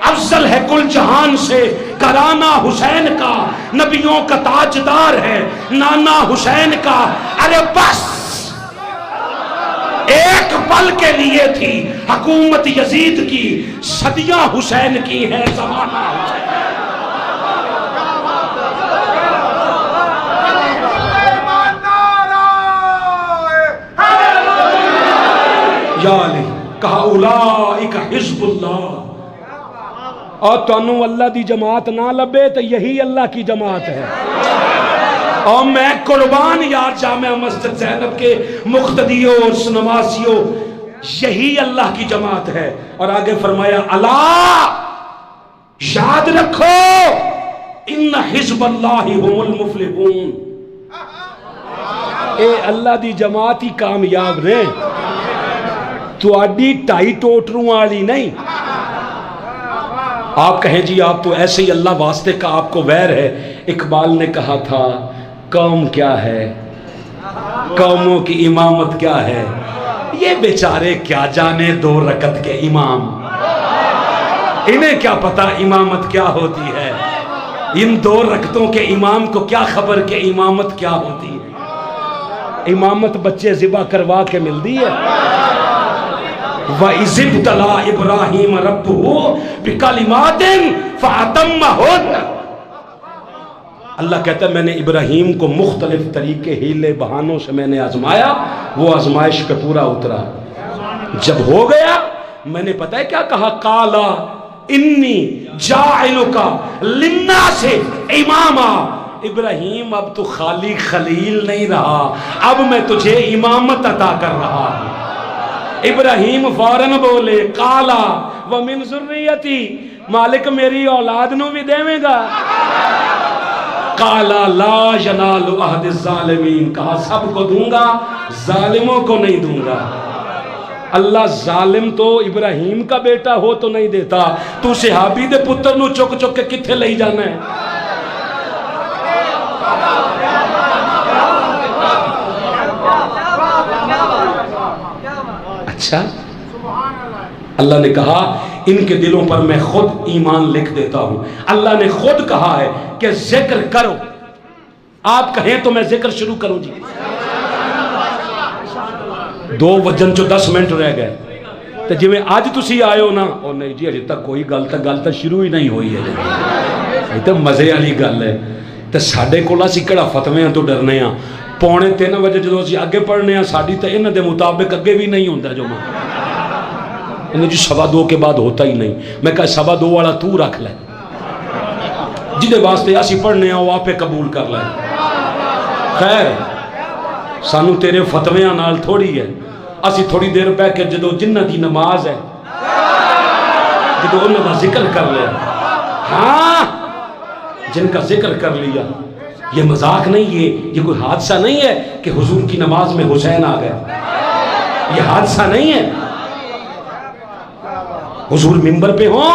افضل ہے کل جہان سے، گھرانہ حسین کا نبیوں کا تاجدار ہے، نانا حسین کا، ارے بس ایک پل کے لیے تھی حکومت یزید کی، صدیاں حسین کی ہے زمانہ حسین۔ یا علی کہا اولئک حزب اللہ، اور تانوں اللہ دی جماعت نہ لبے تو یہی اللہ کی جماعت ہے، اور میں قربان یار جامع مسجد زینب کے مقتدیوں اور نمازیوں، یہی اللہ کی جماعت ہے۔ اور آگے فرمایا اللہ یاد رکھو ان حزب اللہ هم المفلحون، اے اللہ دی جماعت ہی کامیاب رہے، تو آڈی ٹائی ٹوٹروں والی نہیں۔ آپ کہیں جی آپ تو ایسے ہی اللہ واسطے کا آپ کو ویر ہے، اقبال نے کہا تھا قوم کیا ہے، قوموں کی امامت کیا ہے، یہ بیچارے کیا جانے دو رکعت کے امام، انہیں کیا پتا امامت کیا ہوتی ہے، ان دو رکعتوں کے امام کو کیا خبر کہ امامت کیا ہوتی ہے۔ امامت بچے ذبح کروا کے ملتی ہے۔ وَإِذِ ابْتَلَىٰ إِبْرَاهِيمَ رَبُّهُ بِكَلِمَاتٍ فَأَتَمَّهُنَّ، اللہ کہتا ہے میں نے ابراہیم کو مختلف طریقے ہیلے بہانوں سے میں نے آزمایا، وہ آزمائش پہ پورا اترا، جب ہو گیا میں نے پتہ ہے کیا کہا، قَالَ إِنِّي جَاعِلُكَ لِلنَّاسِ إِمَامًا، ابراہیم اب تو خالی خلیل نہیں رہا، اب میں تجھے امامت عطا کر رہا ہوں۔ ابراہیم فوراً بولے قالا ومن ذریتی، مالک میری اولاد نو بھی دے گا، قالا لا ینال عہد الظالمین، کہا سب کو دوں گا ظالموں کو نہیں دوں گا۔ اللہ ظالم تو ابراہیم کا بیٹا ہو تو نہیں دیتا، تو صحابی دے پتر نو چک چک کے کتھے لئی جانا ہے؟ اچھا اللہ نے کہا ان کے دلوں پر میں خود ایمان لکھ دیتا ہوں، اللہ نے خود کہا ہے کہ ذکر کرو، آپ کہیں تو میں ذکر شروع کروں جی، 2 وجن چو 10 منٹ رہ گئے، تو جی میں آج تسی آئے ہو نا، اور نہیں جی اجے تک کوئی گل تک شروع ہی نہیں ہوئی ہے، یہ تو مزے والی گل ہے، تو ساڈے کول اسی کیڑا فتویاں تو ڈرنے ہاں، 2:45 بجے جدو اسی اگے پڑھنے ہیں ساڑی تو انہاں دے مطابق اگے بھی نہیں ہوتا جو ماں انہیں جی 2:15 کے بعد ہوتا ہی نہیں، میں کہا 2:15 والا تو رکھ لے، جدے واسطے اسی پڑھنے ہیں وہ آپ قبول کر لیں، خیر سانو تیرے فتویاں نال تھوڑی ہے، اسی تھوڑی دیر پہ کہ جدو جنہ دی نماز ہے جدو انہوں دا ذکر کر لیا، ہاں جن کا ذکر کر لیا، یہ مذاق نہیں ہے، یہ کوئی حادثہ نہیں ہے کہ حضور کی نماز میں حسین آ گیا، یہ حادثہ نہیں ہے، حضور ممبر پہ ہوں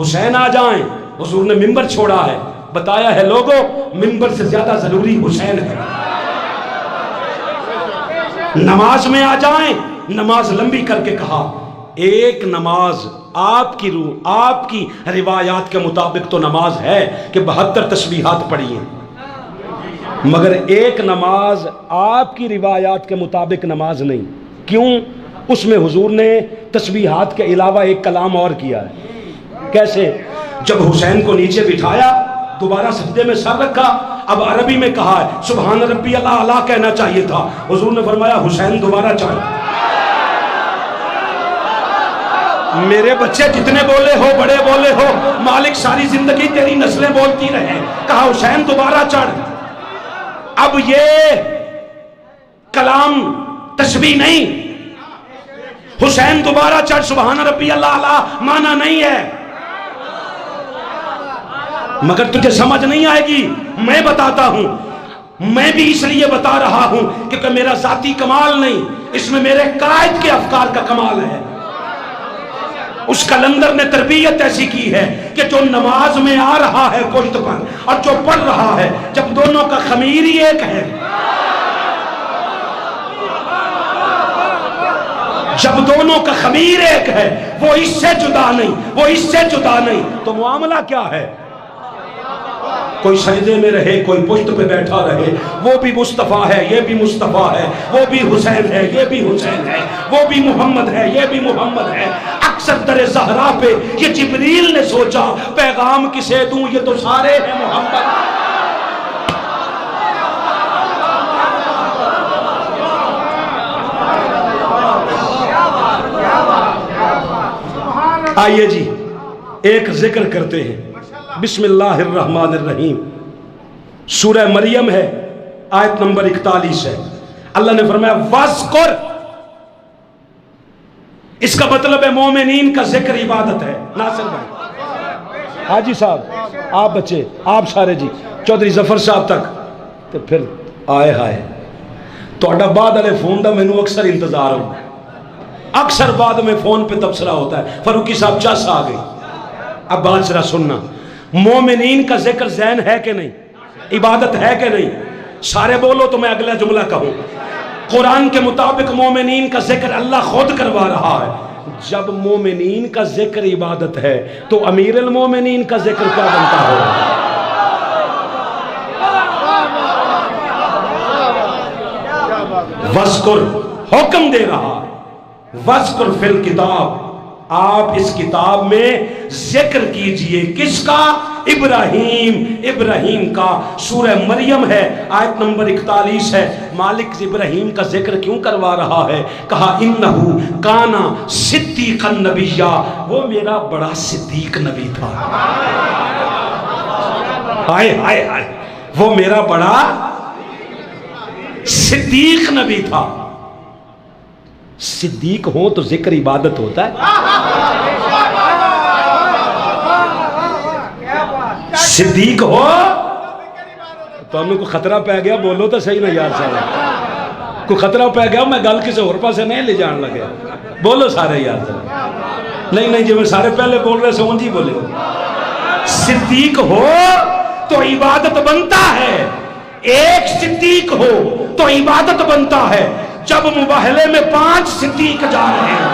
حسین آ جائیں، حضور نے ممبر چھوڑا ہے، بتایا ہے لوگوں منبر سے زیادہ ضروری حسین ہے. نماز میں آ جائیں. نماز لمبی کر کے کہا ایک نماز آپ کی روح آپ کی روایات کے مطابق تو نماز ہے کہ 72 تسبیحات پڑھی ہیں، مگر ایک نماز آپ کی روایات کے مطابق نماز نہیں. کیوں؟ اس میں حضور نے تسبیحات کے علاوہ ایک کلام اور کیا ہے. کیسے؟ جب حسین کو نیچے بٹھایا دوبارہ سجدے میں سر رکھا، اب عربی میں کہا ہے سبحان ربی اللہ اعلیٰ کہنا چاہیے تھا، حضور نے فرمایا حسین دوبارہ چاہیے. میرے بچے جتنے بولے ہو بڑے بولے ہو مالک ساری زندگی تیری نسلیں بولتی رہے، کہا حسین دوبارہ چڑھ. اب یہ کلام تسبیح نہیں، حسین دوبارہ چڑھ سبحان ربی اللہ اعلیٰ مانا نہیں ہے. مگر تجھے سمجھ نہیں آئے گی، میں بتاتا ہوں. میں بھی اس لیے بتا رہا ہوں کیونکہ میرا ذاتی کمال نہیں، اس میں میرے قائد کے افکار کا کمال ہے. اس کلندر نے تربیت ایسی کی ہے کہ جو نماز میں آ رہا ہے پشت پر اور جو پڑھ رہا ہے، جب دونوں کا خمیر ہی ایک ہے، جب دونوں کا خمیر ایک ہے، وہ اس سے جدا نہیں، وہ اس سے جدا نہیں، تو معاملہ کیا ہے؟ کوئی سجدے میں رہے کوئی پشت پہ بیٹھا رہے، وہ بھی مصطفیٰ ہے یہ بھی مصطفیٰ ہے، وہ بھی حسین ہے یہ بھی حسین ہے، وہ بھی محمد ہے یہ بھی محمد ہے. اکثر در زہرا پہ یہ جبریل نے سوچا پیغام کسے دوں، یہ تو سارے ہیں محمد. آئیے جی ایک ذکر کرتے ہیں. بسم اللہ الرحمن الرحیم. سورہ مریم ہے، آیت نمبر 41 ہے. اللہ نے فرمایا وَذْكُرْ، اس کا مطلب ہے مومنین کا ذکر عبادت ہے. ناصر بھائی، حاجی صاحب، آپ بچے، آپ سارے جی، چودھری ظفر صاحب تک، تو پھر آئے ہائے توڑا بعد والے فون دا مینوں اکثر انتظار ہو، اکثر بعد میں فون پہ تبصرہ ہوتا ہے فاروقی صاحب چس آ گئی. اب بات ذرا سننا، مومنین کا ذکر ذہن ہے کہ نہیں، عبادت ہے کہ نہیں؟ سارے بولو تو میں اگلا جملہ کہوں. قرآن کے مطابق مومنین کا ذکر اللہ خود کروا رہا ہے. جب مومنین کا ذکر عبادت ہے تو امیر المومنین کا ذکر کیا بنتا ہے؟ وَذْكُرْ حکم دے رہا ہے، وَذْكُرْ فِي الْكِتَابِ، آپ اس کتاب میں ذکر کیجئے. کس کا؟ ابراہیم، ابراہیم کا. سورہ مریم ہے، آیت نمبر 41 ہے. مالک ابراہیم کا ذکر کیوں کروا رہا ہے؟ کہا انہو کانا صدیقا نبیہ، وہ میرا بڑا صدیق نبی تھا. ہائے ہائے ہائے، وہ میرا بڑا صدیق نبی تھا. صدیق ہو تو ذکر عبادت ہوتا ہے. صدیق ہو تو ہمیں کوئی خطرہ پہ گیا، بولو تو صحیح نا یار سارے، کوئی خطرہ پہ گیا میں گل کسی اور پاسے نہیں لے جان لگے، بولو سارے یار سارے. نہیں جی میں سارے پہلے بول رہے سو جی بولے. صدیق ہو تو عبادت بنتا ہے، ایک صدیق ہو تو عبادت بنتا ہے. جب مباہلے میں 5 صدیق جا رہے ہیں،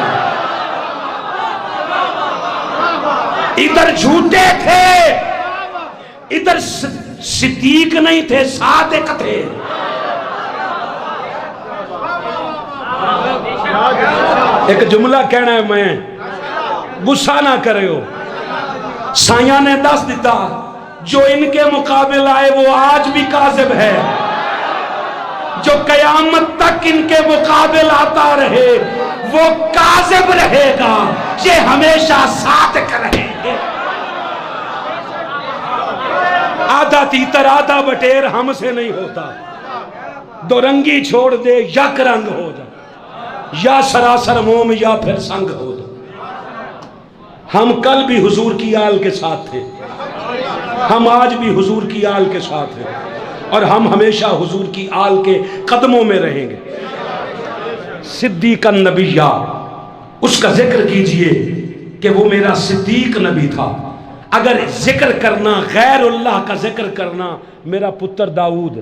ادھر جھوٹے تھے ادھر صدیق نہیں تھے، صادق تھے. ایک جملہ کہنا ہے، میں غصہ نہ کرے ہو. سائیاں نے دس دیتا جو ان کے مقابل آئے وہ آج بھی کاذب ہے، جو قیامت تک ان کے مقابل آتا رہے وہ کاذب رہے گا، یہ ہمیشہ صادق رہیں گے. آدھا تیتر آدھا بٹیر ہم سے نہیں ہوتا. دو رنگی چھوڑ دے یک رنگ ہو جا، یا سراسر موم یا پھر سنگ ہو جا. ہم کل بھی حضور کی آل کے ساتھ تھے، ہم آج بھی حضور کی آل کے ساتھ ہیں، اور ہم ہمیشہ حضور کی آل کے قدموں میں رہیں گے. صدیق النبیہ، اس کا ذکر کیجئے کہ وہ میرا صدیق نبی تھا. اگر ذکر کرنا غیر اللہ کا ذکر کرنا، میرا پتر داؤد،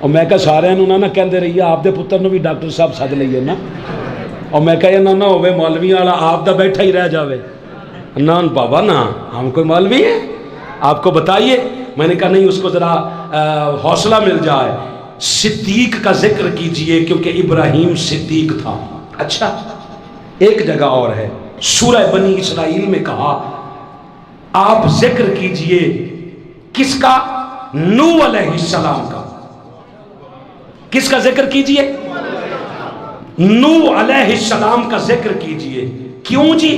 اور میں کہا سارے نہ کہندے رہیے آپ دے پتر نو بھی ڈاکٹر صاحب سد لئیے نا، اور میں کہا نہ ہوئے مولوی والا آپ دا بیٹھا ہی رہ جاوے، نہ بابا نہ ہم کوئی مولوی ہیں آپ کو بتائیے۔ میں نے کہا نہیں، اس کو ذرا حوصلہ مل جائے، صدیق کا ذکر کیجئے کیونکہ ابراہیم صدیق تھا۔ اچھا ایک جگہ اور ہے، سورہ بنی اسرائیل میں کہا آپ ذکر کیجئے کس کا؟ نوح علیہ السلام کا۔ کس کا ذکر کیجئے؟ نوح علیہ السلام کا ذکر کیجئے۔ کیوں جی؟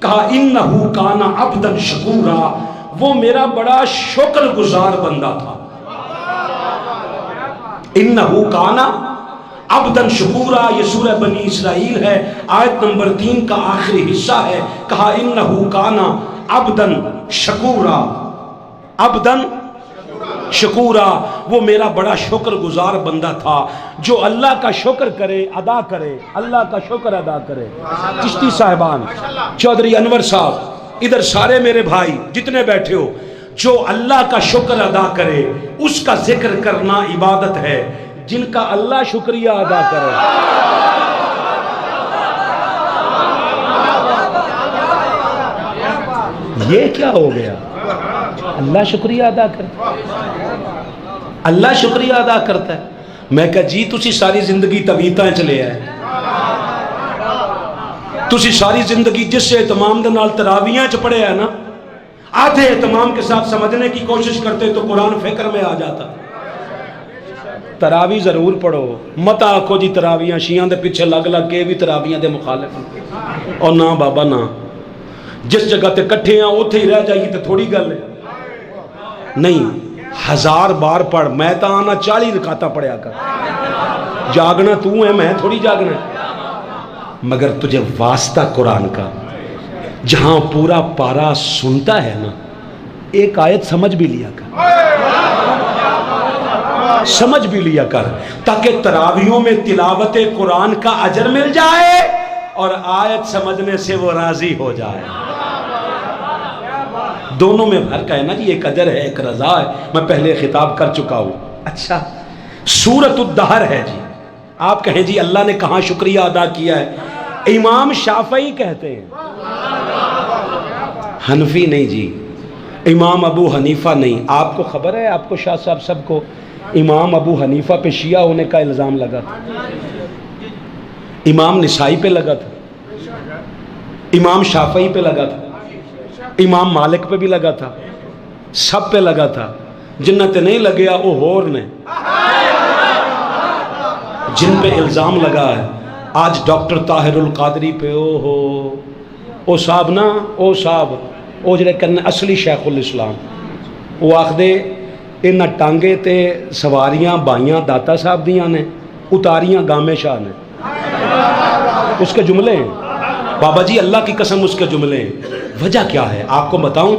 کہا انہو کانا عبدا شکورا، وہ میرا بڑا شکر گزار بندہ تھا۔ انہو کانا عبدا شکورا، یہ سورہ بنی اسرائیل ہے، آیت نمبر 3 کا آخری حصہ ہے۔ کہا انہو کانا عبدا شکورا، عبدا شکورا، وہ میرا بڑا شکر گزار بندہ تھا۔ جو اللہ کا شکر کرے ادا کرے، اللہ کا شکر ادا کرے۔ چشتی صاحبان، چودھری انور صاحب، ادھر سارے میرے بھائی جتنے بیٹھے ہو، جو اللہ کا شکر ادا کرے اس کا ذکر کرنا عبادت ہے۔ جن کا اللہ شکریہ ادا کرے، یہ کیا ہو گیا؟ اللہ شکریہ ادا کرتا ہے، اللہ شکریہ ادا کرتا ہے۔ میں کہا جی تسی ساری زندگی تویتاں چلے آئے، تسی ساری زندگی جس سے اہتمام دے نال تراویاں چ پڑھے ہے نا، آدھے اہتمام کے ساتھ سمجھنے کی کوشش کرتے تو قرآن فکر میں آ جاتا۔ تراوی ضرور پڑھو، مت آکھو جی تراویاں شیعہ دے پیچھے لگ لگ کے بھی تراویاں دے مخالف، اور نہ بابا نہ، جس جگہ تے کٹھے ہیں اوتھے ہی رہ جائیے تو تھوڑی گل ہے نہیں۔ 1000 بار پڑھ، میں تا آنا 40 رکعتاں پڑھیا کر، جاگنا تو ہے، میں تھوڑی جاگنا ہے۔ مگر تجھے واسطہ قرآن کا، جہاں پورا پارا سنتا ہے نا، ایک آیت سمجھ بھی لیا کر، سمجھ بھی لیا کر، تاکہ تراویوں میں تلاوت قرآن کا اجر مل جائے اور آیت سمجھنے سے وہ راضی ہو جائے۔ دونوں میں فرق ہے نا جی، ایک اجر ہے ایک رضا ہے، میں پہلے خطاب کر چکا ہوں۔ اچھا سورۃ الدہر ہے جی، آپ کہیں جی اللہ نے کہاں شکریہ ادا کیا ہے؟ امام شافعی کہتے ہیں، حنفی نہیں جی، امام ابو حنیفہ نہیں۔ آپ کو خبر ہے، آپ کو شاہ صاحب سب کو، امام ابو حنیفہ پہ شیعہ ہونے کا الزام لگا تھا، امام نسائی پہ لگا تھا، امام شافعی پہ لگا تھا، امام مالک پہ بھی لگا تھا، سب پہ لگا تھا۔ جنت نہیں لگیا وہ ہور نے، جن پہ الزام لگا ہے آج ڈاکٹر طاہر القادری پہ، او صاحب نا، او صاحب، او جڑے کرنے اصلی شیخ الاسلام، وہ آخ دے انہاں ٹانگے تے سواریاں بائیاں داتا صاحب دیاں نے، اتاریاں گامے شاہ نے، اس کے جملے ہیں بابا جی، اللہ کی قسم اس کے جملے ہیں۔ وجہ کیا ہے آپ کو بتاؤں؟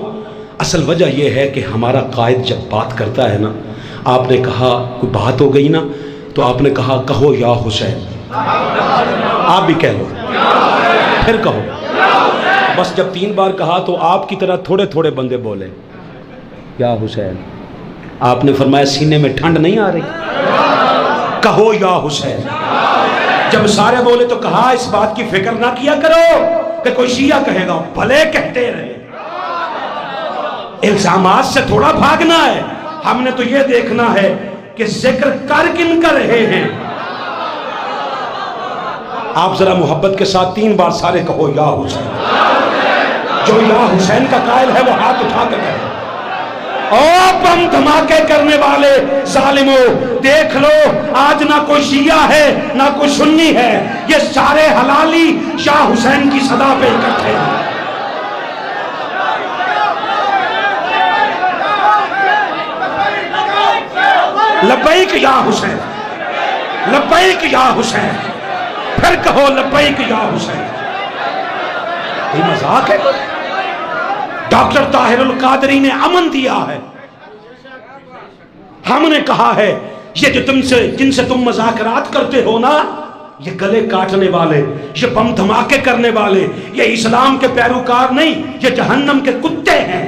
اصل وجہ یہ ہے کہ ہمارا قائد جب بات کرتا ہے نا، آپ نے کہا کوئی بات ہو گئی نا، تو آپ نے کہا کہو یا حسین، آپ بھی کہہ لو، پھر کہو، بس جب 3 بار کہا تو آپ کی طرح تھوڑے تھوڑے بندے بولے یا حسین۔ آپ نے فرمایا سینے میں ٹھنڈ نہیں آ رہی؟ کہو یا حسین۔ جب سارے بولے تو کہا اس بات کی فکر نہ کیا کرو کہ کوئی شیعہ کہے گا، بھلے کہتے رہے، الزامات سے تھوڑا بھاگنا ہے، ہم نے تو یہ دیکھنا ہے کہ ذکر کر کن کر رہے ہیں۔ آپ ذرا محبت کے ساتھ 3 بار سارے کہو یا حسین۔ جو یا حسین کا قائل ہے وہ ہاتھ اٹھا کر کہے، او بم دھماکے کرنے والے ظالموں، دیکھ لو آج نہ کوئی شیعہ ہے نہ کوئی سنی ہے، یہ سارے حلالی شاہ حسین کی صدا پہ اکٹھے ہیں۔ لبیک یا حسین، لبیک یا حسین، پھر کہو لبیک یا حسین۔ یہ مذاق ہے؟ ڈاکٹر طاہر القادری نے امن دیا ہے، ہم نے کہا ہے یہ جو جن سے تم مذاکرات کرتے ہو نا، یہ گلے کاٹنے والے، یہ بم دھماکے کرنے والے، یہ اسلام کے پیروکار نہیں، یہ جہنم کے کتے ہیں۔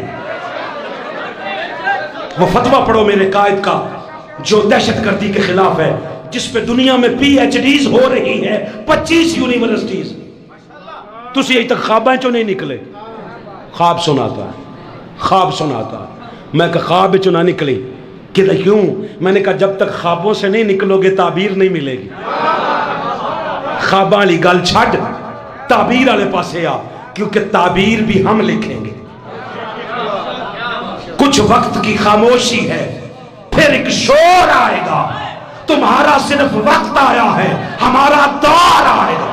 وہ فتویٰ پڑھو میرے قائد کا جو دہشت گردی کے خلاف ہے، جس پہ دنیا میں پی ایچ ڈیز ہو رہی ہے، 25 یونیورسٹیز۔ تسی یہی تک خوابیں چوں نہیں نکلے؟ خواب سناتا ہے، خواب سناتا ہے۔ میں کہا خواب چوں نہ نکلی کہ کیوں؟ میں نے کہا جب تک خوابوں سے نہیں نکلو گے تعبیر نہیں ملے گی۔ خواباں والی گل چھڈ، تعبیر والے پاسے آ، کیونکہ تعبیر بھی ہم لکھیں گے۔ کچھ وقت کی خاموشی ہے، پھر ایک شور آئے گا۔ تمہارا صرف وقت آیا ہے، ہمارا دور آئے گا۔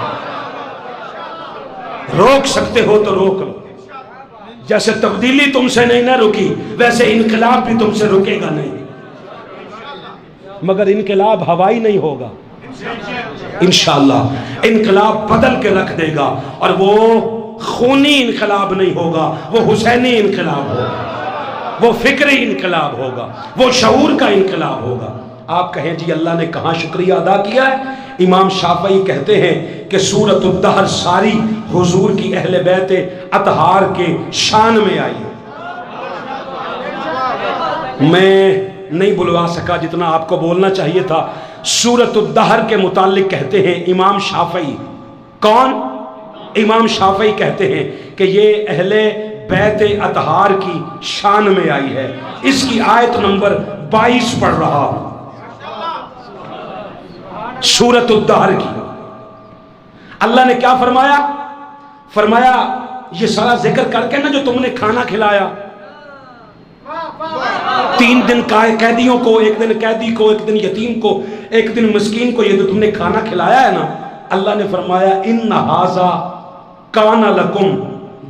روک سکتے ہو تو روک لو۔ جیسے تبدیلی تم سے نہیں نہ رکی، ویسے انقلاب بھی تم سے رکے گا نہیں، مگر انقلاب ہوائی نہیں ہوگا۔ انشاءاللہ انقلاب بدل کے رکھ دے گا، اور وہ خونی انقلاب نہیں ہوگا، وہ حسینی انقلاب ہوگا، وہ فکری انقلاب ہوگا، وہ شعور کا انقلاب ہوگا۔ آپ کہیں جی اللہ نے کہاں شکریہ ادا کیا ہے؟ امام شافعی کہتے ہیں کہ سورۃ الدہر ساری حضور کی اہل بیت اطہار کے شان میں آئی ہے۔ میں نہیں بلوا سکا جتنا آپ کو بولنا چاہیے تھا۔ سورۃ الدہر کے متعلق کہتے ہیں امام شافعی، کون؟ امام شافعی کہتے ہیں کہ یہ اہل بیت اطہار کی شان میں آئی ہے۔ اس کی آیت نمبر 22 پڑھ رہا ہوں، سورۃ الدہر کی۔ اللہ نے کیا فرمایا؟ فرمایا یہ سارا ذکر کر کے نا جو تم نے کھانا کھلایا 3 دن قیدیوں کو، 1 دن قیدی کو، 1 دن یتیم کو، 1 دن مسکین کو، یہ جو تم نے کھانا کھلایا ہے نا، اللہ نے فرمایا ان ھذا کان لکم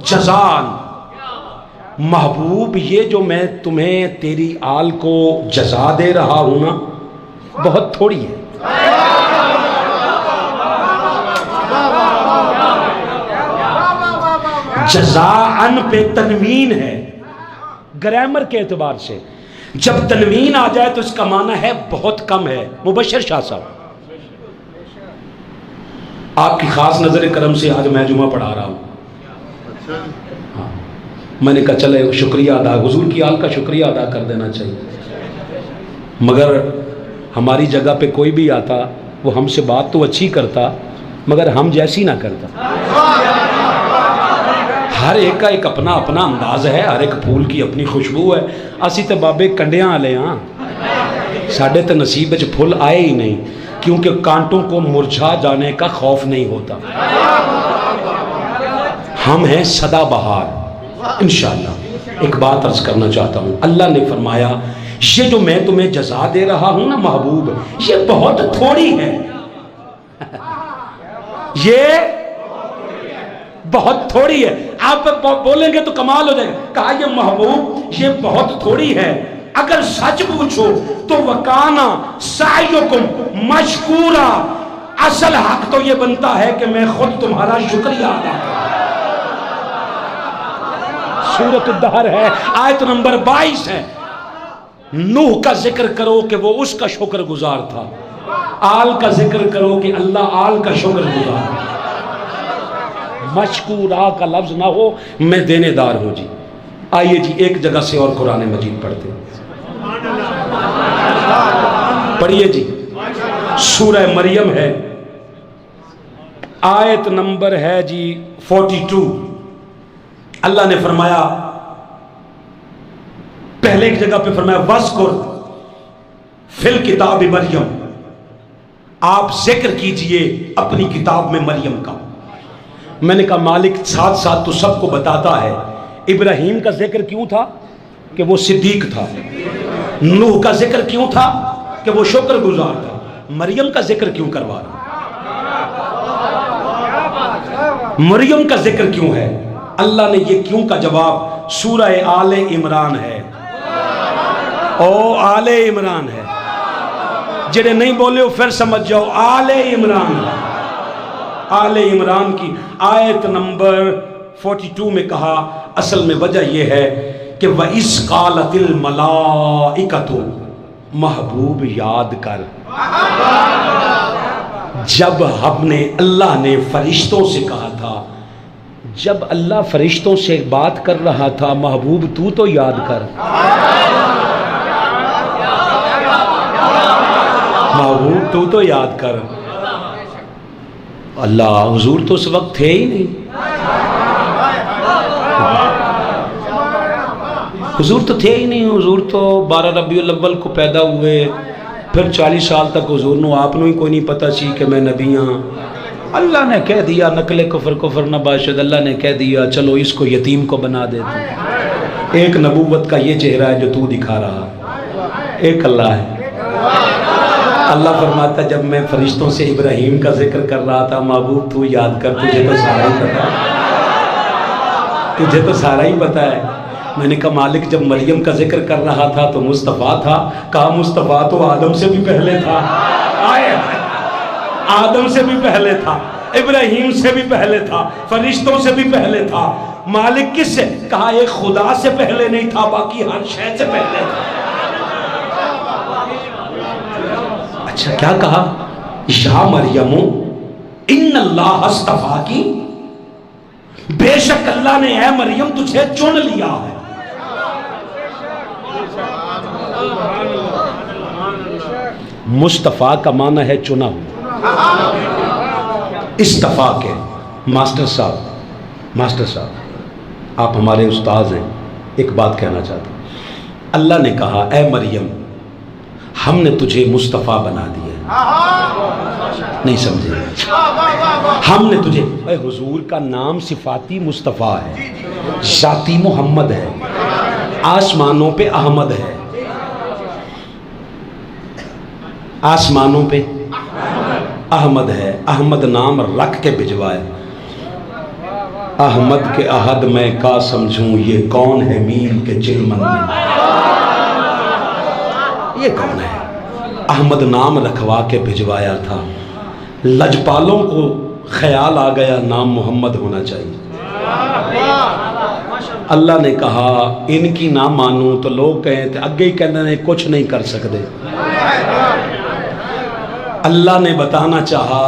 جزاء، محبوب یہ جو میں تمہیں تیری آل کو جزا دے رہا ہوں نا بہت تھوڑی ہے۔ جزاءً پہ تنوین ہے گرامر کے اعتبار سے، جب تنوین آ جائے تو اس کا معنی ہے بہت کم ہے۔ مبشر شاہ صاحب آپ کی خاص نظر کرم سے آج میں جمعہ پڑھا رہا ہوں، ہاں میں نے کہا چلے شکریہ ادا، حضور کی آل کا شکریہ ادا کر دینا چاہیے، مگر ہماری جگہ پہ کوئی بھی آتا وہ ہم سے بات تو اچھی کرتا مگر ہم جیسی نہ کرتا۔ ہر ایک کا ایک اپنا اپنا انداز ہے، ہر ایک پھول کی اپنی خوشبو ہے۔ اسی تے بابے کنڈیاں والے ہاں، ساڈے تے نصیب وچ پھول آئے ہی نہیں، کیونکہ کانٹوں کو مرجھا جانے کا خوف نہیں ہوتا۔ ہم ہیں سدا بہار انشاءاللہ۔ ایک بات عرض کرنا چاہتا ہوں، اللہ نے فرمایا یہ جو میں تمہیں جزا دے رہا ہوں نا محبوب، یہ بہت تھوڑی ہے، یہ بہت تھوڑی ہے۔ آپ بولیں گے تو کمال ہو جائے گا۔ کہا یہ محبوب یہ بہت تھوڑی ہے، اگر سچ پوچھو تو وکانا سعیکم مشکورا، اصل حق تو یہ بنتا ہے کہ میں خود تمہارا شکریہ ادا کروں۔ سورۃ الدہر ہے، آیت نمبر 22 ہے۔ نوح کا ذکر کرو کہ وہ اس کا شکر گزار تھا، آل کا ذکر کرو کہ اللہ آل کا شکر گزار تھا۔ مشکورہ کا لفظ نہ ہو، میں دینے دار ہوں جی۔ آئیے جی ایک جگہ سے اور قرآن مجید پڑھتے ہیں، پڑھیے جی۔ سورہ مریم ہے، آیت نمبر ہے جی 42۔ اللہ نے فرمایا، پہلے ایک جگہ پہ فرمایا وَذْكُرْ فِي الْكِتَابِ مریم، آپ ذکر کیجئے اپنی کتاب میں مریم کا۔ میں نے کہا مالک ساتھ ساتھ تو سب کو بتاتا ہے، ابراہیم کا ذکر کیوں تھا کہ وہ صدیق تھا، نوح کا ذکر کیوں تھا کہ وہ شکر گزار تھا، مریم کا ذکر کیوں کروا رہا؟ مریم کا ذکر کیوں ہے؟ اللہ نے یہ کیوں کا جواب سورہ آل عمران ہے، او آل عمران ہے، جنہیں نہیں بولے ہو پھر سمجھ جاؤ، آل عمران ہے۔ آل عمران کی آیت نمبر 42 میں کہا، اصل میں وجہ یہ ہے کہ وَإِذْ قَالَتِ الْمَلَائِكَةُ، محبوب یاد کر، جب اللہ نے فرشتوں سے کہا تھا، جب اللہ فرشتوں سے بات کر رہا تھا، محبوب تو یاد کر، محبوب تو یاد کر، اللہ حضور تو اس وقت تھے ہی نہیں، حضور تو تھے ہی نہیں، حضور تو 12 ربیع الاول کو پیدا ہوئے، پھر 40 سال تک حضور نو آپ نو ہی کوئی نہیں پتا سی کہ میں نبی ہاں۔ اللہ نے کہہ دیا نقل کفر نہ باشد، اللہ نے کہہ دیا چلو اس کو یتیم کو بنا دیتے۔ ایک نبوت کا یہ چہرہ ہے جو تو دکھا رہا، ایک اللہ ہے۔ اللہ فرماتا جب میں فرشتوں سے ابراہیم کا ذکر کر رہا تھا، محبوب تو یاد کر، تجھے تو سارا ہی پتا ہے، تجھے تو سارا ہی پتا ہے۔ میں نے کہا مالک جب مریم کا ذکر کر رہا تھا تو مصطفیٰ تھا، کہا مصطفیٰ تو آدم سے بھی پہلے تھا، آدم سے بھی پہلے تھا، ابراہیم سے بھی پہلے تھا، فرشتوں سے بھی پہلے تھا۔ مالک کس سے؟ کہا ایک خدا سے پہلے نہیں تھا، باقی ہر شے سے پہلے تھا۔ اچھا کیا کہا؟ یا مریم ان اللہ اصطفاکی، بے شک اللہ نے اے مریم تجھے چن لیا ہے۔ مصطفیٰ کا معنی ہے چنا ہوا، استفا کے ماسٹر صاحب آپ ہمارے استاذ ہیں، ایک بات کہنا چاہتا ہوں۔ اللہ نے کہا اے مریم ہم نے تجھے مصطفیٰ بنا دیا، نہیں سمجھے؟ ہم نے تجھے، اے حضور کا نام صفاتی مصطفیٰ ہے، ذاتی محمد ہے، آسمانوں پہ احمد ہے، آسمانوں پہ احمد ہے، احمد نام رکھ کے بھجوائے۔ احمد کے احد میں کا سمجھوں، یہ کون ہے میم کے چلمن میں، یہ کون ہے؟ احمد نام رکھوا کے بھجوایا تھا، لجپالوں کو خیال آ گیا نام محمد ہونا چاہیے۔ اللہ نے کہا ان کی نہ مانوں تو لوگ کہیں اگے ہی کہنے نے کچھ نہیں کر سکتے۔ اللہ نے بتانا چاہا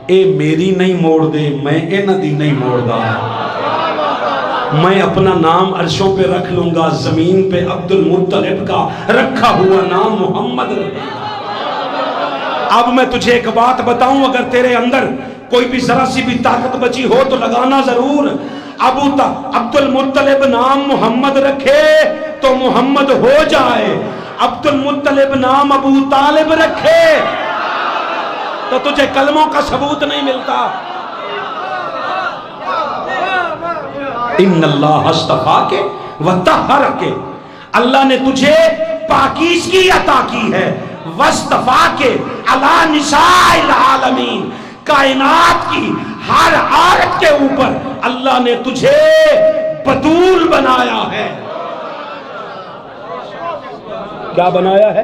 اے میری نہیں موڑ دے، میں انہاں دی نہیں موڑ دا، میں اپنا نام عرشوں پہ رکھ لوں گا، زمین پہ عبد المطلب کا رکھا ہوا نام محمد رکھے گا۔ اب میں تجھے ایک بات بتاؤں، اگر تیرے اندر کوئی بھی ذرا سی بھی طاقت بچی ہو تو لگانا ضرور۔ عبد المطلب نام محمد رکھے تو محمد ہو جائے، عبد المطلب نام ابو طالب رکھے تو تجھے کلموں کا ثبوت نہیں ملتا۔ ان اللہ اصطفاک وطہرک، اللہ نے تجھے پاکیزگی عطا کی ہے، واصطفاک علی نساء العالمین، کائنات کی ہر عورت کے اوپر اللہ نے تجھے بطول بنایا ہے۔ کیا بنایا ہے؟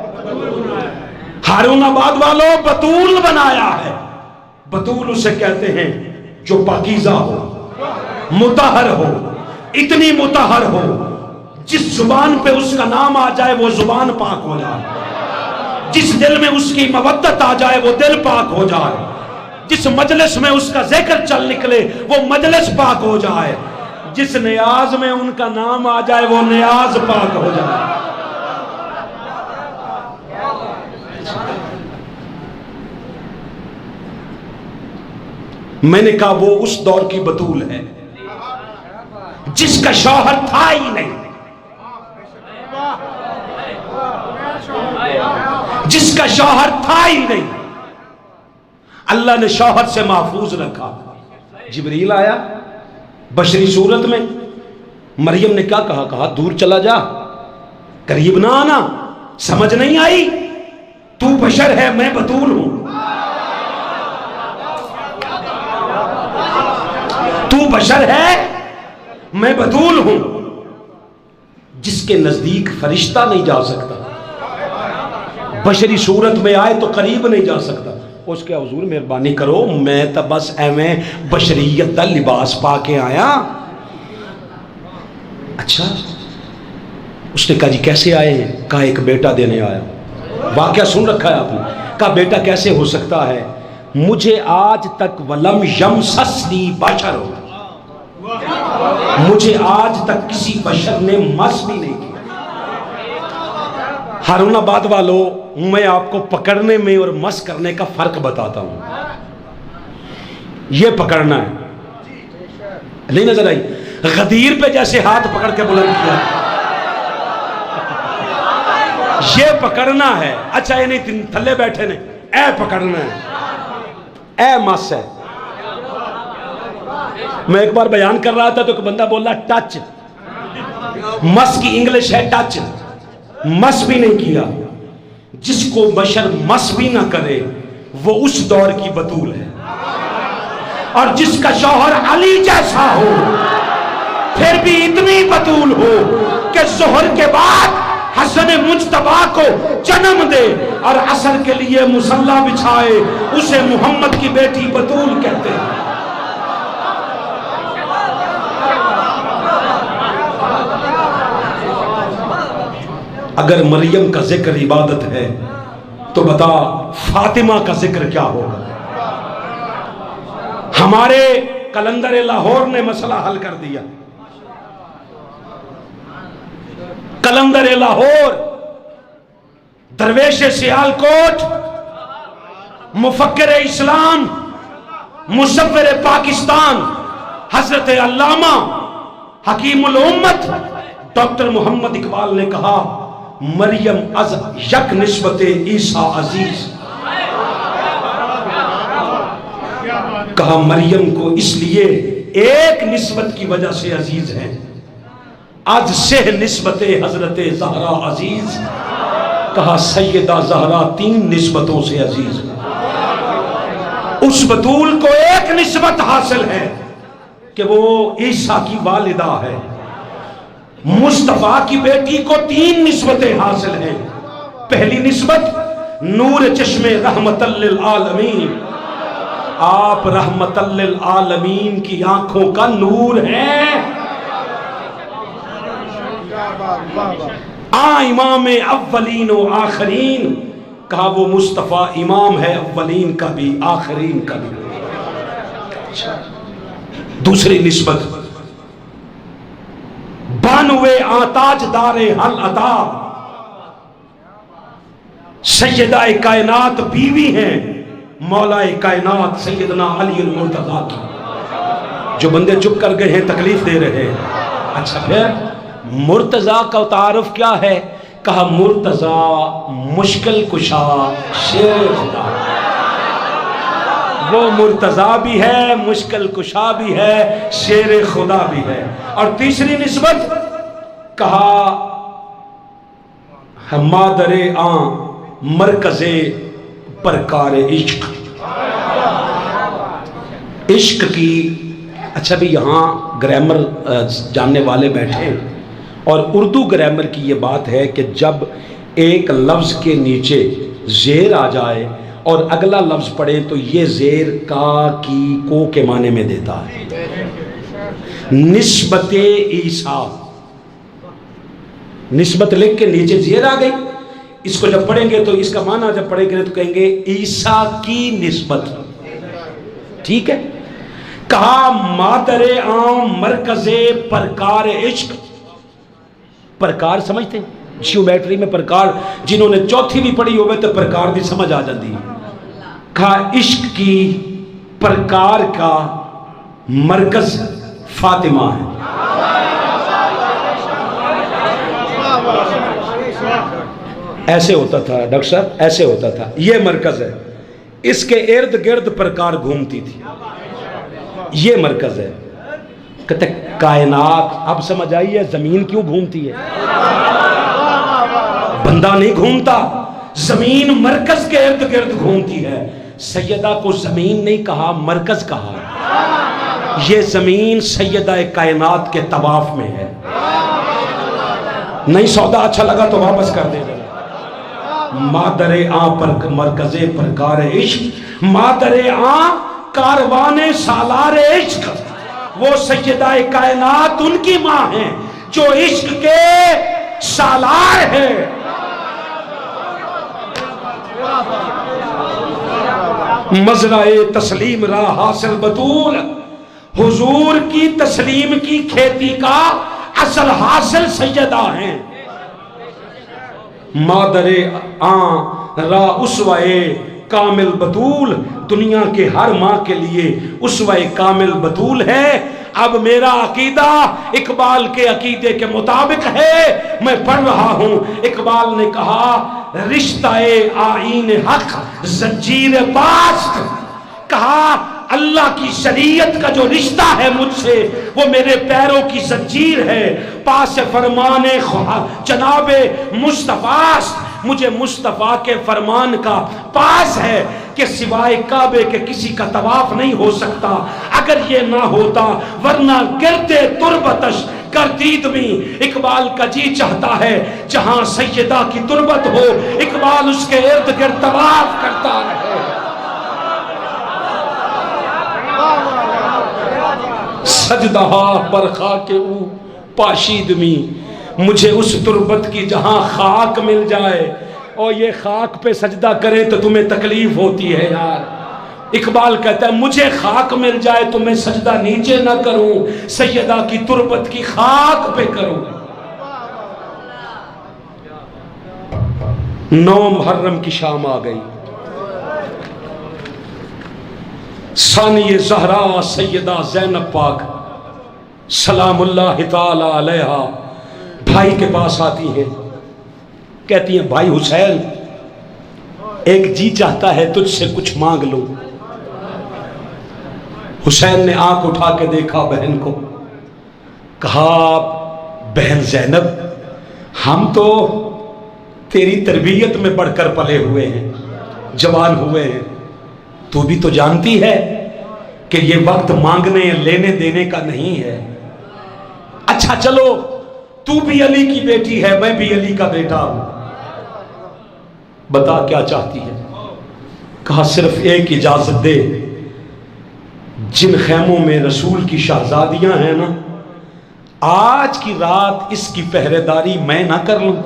ہارون آباد والوں بطول بنایا ہے۔ بطول اسے کہتے ہیں جو پاکیزہ ہو، مطہر ہو، اتنی مطہر ہو جس زبان پہ اس کا نام آ جائے وہ زبان پاک ہو جائے، جس دل میں اس کی مودت آ جائے وہ دل پاک ہو جائے، جس مجلس میں اس کا ذکر چل نکلے وہ مجلس پاک ہو جائے، جس نیاز میں ان کا نام آ جائے وہ نیاز پاک ہو جائے۔ میں نے کہا وہ اس دور کی بطول ہے جس کا شوہر تھا ہی نہیں، جس کا شوہر تھا ہی نہیں، اللہ نے شوہر سے محفوظ رکھا۔ جبریل آیا بشری صورت میں، مریم نے کیا کہا؟ کہا دور چلا جا، قریب نہ آنا، سمجھ نہیں آئی؟ تو بشر ہے، میں بطول ہوں، تو بشر ہے میں بطول ہوں۔ جس کے نزدیک فرشتہ نہیں جا سکتا، بشری صورت میں آئے تو قریب نہیں جا سکتا، اس کے حضور مہربانی کرو میں تو بس ایویں بشریت دا لباس پا کے آیا۔ اچھا، اس نے کہا جی کیسے آئے ہیں؟ کہا ایک بیٹا دینے آیا۔ واقعہ سن رکھا ہے آپ نے؟ کہا بیٹا کیسے ہو سکتا ہے؟ مجھے آج تک ولم یمسسنی بشر، مجھے آج تک کسی بشر نے مس بھی نہیں کیا۔ ہارون آباد والوں، میں آپ کو پکڑنے میں اور مس کرنے کا فرق بتاتا ہوں۔ یہ پکڑنا ہے، نہیں نظر آئی؟ غدیر پہ جیسے ہاتھ پکڑ کے بلند کیا، یہ پکڑنا ہے۔ اچھا یہ نہیں تھلے بیٹھے نے، اے پکڑنا ہے، اے مس ہے۔ میں ایک بار بیان کر رہا تھا تو ایک بندہ بولا ٹچ، مس کی انگلش ہے ٹچ، مس بھی نہیں کیا۔ جس کو بشر مس بھی نہ کرے وہ اس دور کی بطول ہے، اور جس کا شوہر علی جیسا ہو پھر بھی اتنی بطول ہو کہ ظہر کے بعد حسن مجتبیٰ کو جنم دے اور عصر کے لیے مصلی بچھائے، اسے محمد کی بیٹی بطول کہتے ہیں۔ اگر مریم کا ذکر عبادت ہے تو بتا فاطمہ کا ذکر کیا ہوگا؟ ہمارے کلندر لاہور نے مسئلہ حل کر دیا۔ کلندر لاہور، درویش سیالکوٹ، مفکر اسلام، مصور پاکستان، حضرت علامہ حکیم الامت ڈاکٹر محمد اقبال نے کہا مریم از یک نسبت عیسیٰ عزیز، کہا مریم کو اس لیے ایک نسبت کی وجہ سے عزیز ہے، آج سے نسبت حضرت زہرا عزیز، کہا سیدہ زہرا 3 نسبتوں سے عزیز ہے۔ اس بطول کو ایک نسبت حاصل ہے کہ وہ عیسیٰ کی والدہ ہے، مصطفیٰ کی بیٹی کو 3 نسبتیں حاصل ہیں۔ پہلی نسبت نور چشم رحمت للعالمین، آپ رحمت للعالمین کی آنکھوں کا نور ہیں۔ امام اولین و آخرین، کہا وہ مصطفیٰ امام ہے اولین کا بھی آخرین کا بھی۔ دوسری نسبت بانوے آتاج دار حل عطا، سیدہ کائنات بیوی ہیں مولا کائنات سیدنا علی المرتضیٰ کی۔ جو بندے چپ کر گئے ہیں تکلیف دے رہے ہیں۔ اچھا پھر مرتضیٰ کا تعارف کیا ہے؟ کہا مرتضیٰ مشکل کشا شیر خدا، وہ مرتضیٰ بھی ہے، مشکل کشا بھی ہے، شیر خدا بھی ہے۔ اور تیسری نسبت کہا مادر آن مرکز پرکار عشق، عشق کی۔ اچھا بھی یہاں گرامر جاننے والے بیٹھے، اور اردو گرامر کی یہ بات ہے کہ جب ایک لفظ کے نیچے زیر آ جائے اور اگلا لفظ پڑھیں تو یہ زیر کا کی کو کے معنی میں دیتا ہے۔ نسبت عیسیٰ، نسبت لکھ کے نیچے زیر آ گئی، اس کو جب پڑھیں گے تو اس کا معنی جب پڑھیں گے تو کہیں گے عیسیٰ کی نسبت، ٹھیک ہے۔ کہا مادر عام مرکز پرکار عشق، پرکار سمجھتے ہیں جیومیٹری میں پرکار، جنہوں نے چوتھی بھی پڑھی ہوئے تو پرکار بھی سمجھ آ جاتی ہے۔ کہا عشق کی پرکار کا مرکز فاطمہ ہے۔ ایسے ہوتا تھا ڈاکٹر صاحب، ایسے ہوتا تھا، یہ مرکز ہے، اس کے ارد گرد پرکار گھومتی تھی، یہ مرکز ہے۔ کہتے کائنات، اب سمجھ آئی ہے زمین کیوں گھومتی ہے؟ بندہ نہیں گھومتا، زمین مرکز کے ارد گرد گھومتی ہے۔ سیدہ کو زمین نہیں کہا، مرکز کہا۔ یہ زمین سیدہ کائنات کے طواف میں ہے۔ نہیں سودا اچھا لگا تو واپس کر دے۔ مادر آن پر مرکز پرکار عشق، مادر آن کاروان سالار عشق، وہ سیدہ کائنات ان کی ماں ہیں جو عشق کے سالار ہیں۔ مزرعے تسلیم را حاصل بطول، حضور کی تسلیم کی کھیتی کا اصل حاصل سیدہ ہیں۔ مادر آن را اسوائے کامل بطول، دنیا کے ہر ماں کے لیے اسوائے کامل بطول ہے۔ اب میرا عقیدہ اقبال کے عقیدے کے مطابق ہے، میں پڑھ رہا ہوں۔ اقبال نے کہا رشتہ آئین حق زنجیر پاست، کہا اللہ کی شریعت کا جو رشتہ ہے مجھ سے وہ میرے پیروں کی زنجیر ہے، پاس فرمان جناب مصطفیٰ، مجھے مصطفیٰ کے فرمان کا پاس ہے کہ سوائے کعبے کے کسی کا طواف نہیں ہو سکتا۔ اگر یہ نہ ہوتا ورنہ گردے تربتش گردید میں، اقبال کا جی چاہتا ہے جہاں سیدہ کی تربت ہو اقبال اس کے ارد گرد طواف کرتا رہے۔ سجدہ پر خاک او پاشید می، مجھے اس تربت کی جہاں خاک مل جائے۔ اور یہ خاک پہ سجدہ کریں تو تمہیں تکلیف ہوتی ہے یار۔ اقبال کہتا ہے مجھے خاک مل جائے تو میں سجدہ نیچے نہ کروں، سیدہ کی تربت کی خاک پہ کروں۔ 9 محرم کی شام آ گئی، ثانی زہرا سیدہ زینب پاک سلام اللہ تعالی علیہا بھائی کے پاس آتی ہیں، کہتی ہیں بھائی حسین ایک جی چاہتا ہے تجھ سے کچھ مانگ لوں۔ حسین نے آنکھ اٹھا کے دیکھا بہن کو، کہا بہن زینب ہم تو تیری تربیت میں بڑھ کر پلے ہوئے ہیں، جوان ہوئے ہیں، تو بھی تو جانتی ہے کہ یہ وقت مانگنے لینے دینے کا نہیں ہے۔ اچھا چلو تو بھی علی کی بیٹی ہے میں بھی علی کا بیٹا ہوں، بتا کیا چاہتی ہے؟ کہا صرف ایک اجازت دے، جن خیموں میں رسول کی شہزادیاں ہیں نا آج کی رات اس کی پہرے داری میں نہ کر لوں؟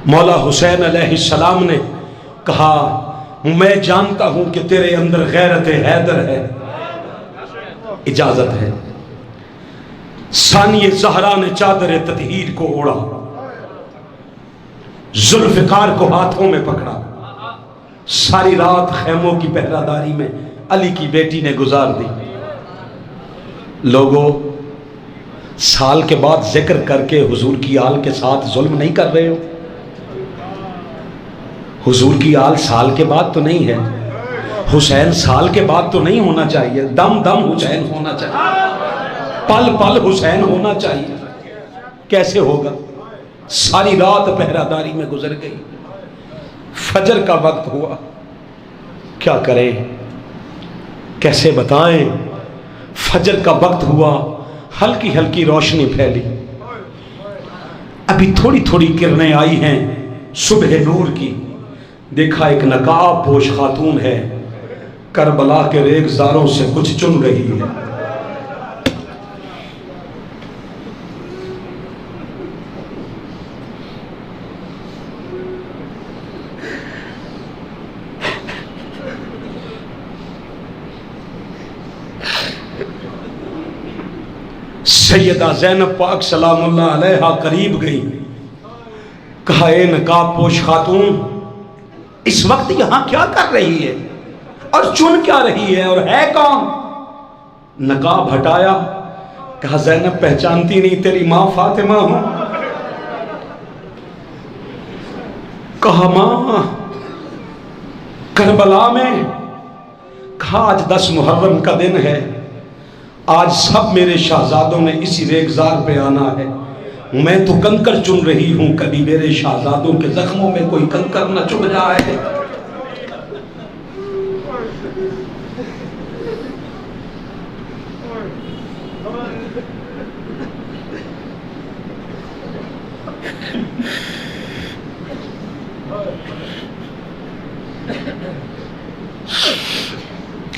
مولا حسین علیہ السلام نے کہا میں جانتا ہوں کہ تیرے اندر غیرت حیدر ہے، اجازت ہے۔ ثانی زہرا نے چادر تطہیر کو اوڑھا، ذوالفقار کو ہاتھوں میں پکڑا، ساری رات خیموں کی پہرہ داری میں علی کی بیٹی نے گزار دی۔ لوگوں سال کے بعد ذکر کر کے حضور کی آل کے ساتھ ظلم نہیں کر رہے ہو؟ حضور کی آل سال کے بعد تو نہیں ہے، حسین سال کے بعد تو نہیں ہونا چاہیے، دم دم حسین ہونا چاہیے، پل پل حسین ہونا چاہیے۔ کیسے ہوگا؟ ساری رات پہرہ داری میں گزر گئی، فجر کا وقت ہوا، کیا کریں کیسے بتائیں؟ فجر کا وقت ہوا، ہلکی ہلکی روشنی پھیلی، ابھی تھوڑی تھوڑی کرنیں آئی ہیں صبح نور کی۔ دیکھا ایک نقاب پوش خاتون ہے، کربلا کے ریگزاروں سے کچھ چن رہی ہے۔ سیدہ زینب پاک سلام اللہ علیہا قریب گئی، کہا اے نقاب پوش خاتون اس وقت یہاں کیا کر رہی ہے اور چن کیا رہی ہے اور ہے کون؟ نقاب ہٹایا، کہا زینب پہچانتی نہیں تیری ماں فاطمہ ہوں؟ کہا ماں کربلا میں؟ کہا آج 10 محرم کا دن ہے، آج سب میرے شہزادوں نے اسی ریگزار پہ آنا ہے، میں تو کنکر چن رہی ہوں، کبھی میرے شہزادوں کے زخموں میں کوئی کنکر نہ چبھ جائے۔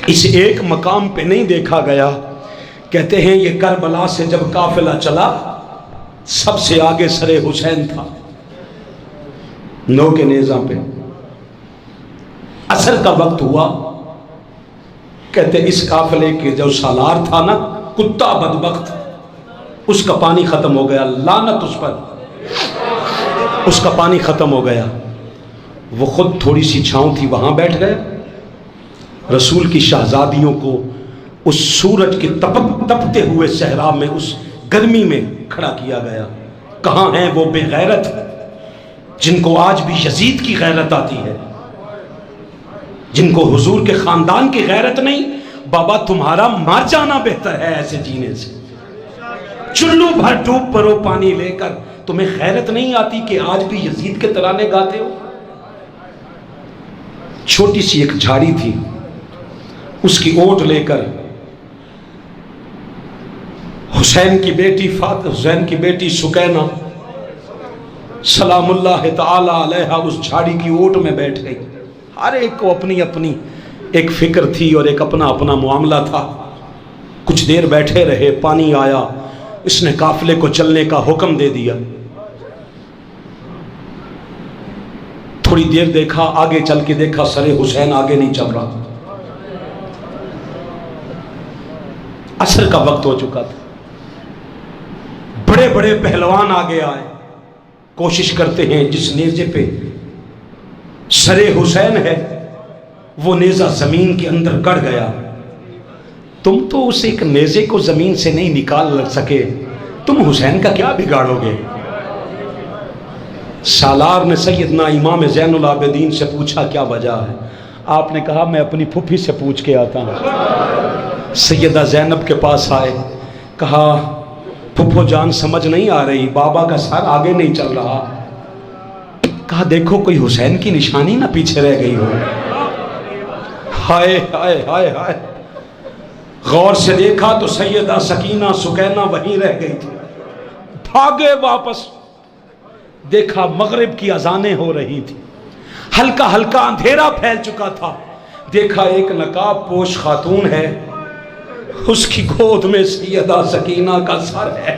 اس ایک مقام پہ نہیں دیکھا گیا کہتے ہیں یہ کربلا سے جب قافلہ چلا سب سے آگے سر حسین تھا، نو کے نیزہ پہ۔ عصر کا وقت ہوا، کہتے اس قافلے کے جو سالار تھا نا، کتا بدبخت، اس کا پانی ختم ہو گیا، لعنت اس پر، اس کا پانی ختم ہو گیا۔ وہ خود تھوڑی سی چھاؤں تھی وہاں بیٹھ گئے۔ رسول کی شہزادیوں کو اس سورج کے تپتے ہوئے صحرا میں، اس گرمی میں کھڑا کیا گیا۔ کہاں ہیں وہ بے غیرت جن کو آج بھی یزید کی غیرت آتی ہے، جن کو حضور کے خاندان کی غیرت نہیں؟ بابا تمہارا مر جانا بہتر ہے ایسے جینے سے۔ چلو بھر ڈوب پرو پانی لے کر، تمہیں غیرت نہیں آتی کہ آج بھی یزید کے ترانے گاتے ہو؟ چھوٹی سی ایک جھاڑی تھی، اس کی اوٹ لے کر حسین کی بیٹی سکینہ سلام اللہ تعالی علیہا اس جھاڑی کی اوٹ میں بیٹھ گئی۔ ہر ایک کو اپنی اپنی ایک فکر تھی اور ایک اپنا اپنا معاملہ تھا۔ کچھ دیر بیٹھے رہے، پانی آیا، اس نے قافلے کو چلنے کا حکم دے دیا۔ تھوڑی دیر دیکھا، آگے چل کے دیکھا سر حسین آگے نہیں چل رہا، عصر کا وقت ہو چکا تھا۔ بڑے بڑے پہلوان آگے آئے، کوشش کرتے ہیں جس نیزے پہ سر حسین ہے وہ نیزہ زمین کے اندر گڑ گیا۔ تم تو اس ایک نیزے کو زمین سے نہیں نکال سکے، تم حسین کا کیا بگاڑو گے؟ سالار نے سیدنا امام زین العابدین سے پوچھا کیا وجہ ہے؟ آپ نے کہا میں اپنی پھوپھی سے پوچھ کے آتا ہوں۔ سیدہ زینب کے پاس آئے، کہا پھوپھو جان سمجھ نہیں آ رہی، بابا کا سر آگے نہیں چل رہا۔ کہا دیکھو کوئی حسین کی نشانی نہ پیچھے رہ گئی ہو۔ ہائے ہائے ہائے ہائے، غور سے دیکھا تو سیدہ سکینہ سکینہ وہیں رہ گئی تھی۔ بھاگے واپس، دیکھا مغرب کی اذانیں ہو رہی تھی، ہلکا ہلکا اندھیرا پھیل چکا تھا۔ دیکھا ایک نقاب پوش خاتون ہے، اس کی گود میں سیدہ سکینہ کا سر ہے۔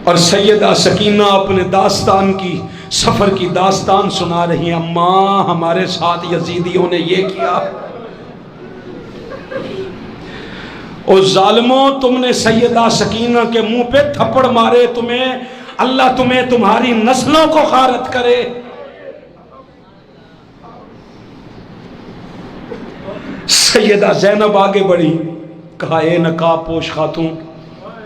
اور سیدہ سکینہ اپنے داستان کی، سفر کی داستان سنا رہی ہیں، اماں ہمارے ساتھ یزیدیوں نے یہ کیا، او ظالموں تم نے سیدہ سکینہ کے منہ پہ تھپڑ مارے، اللہ تمہیں تمہاری نسلوں کو غارت کرے۔ سیدہ زینب آگے بڑھی، کہا اے نقاب پوش خاتون،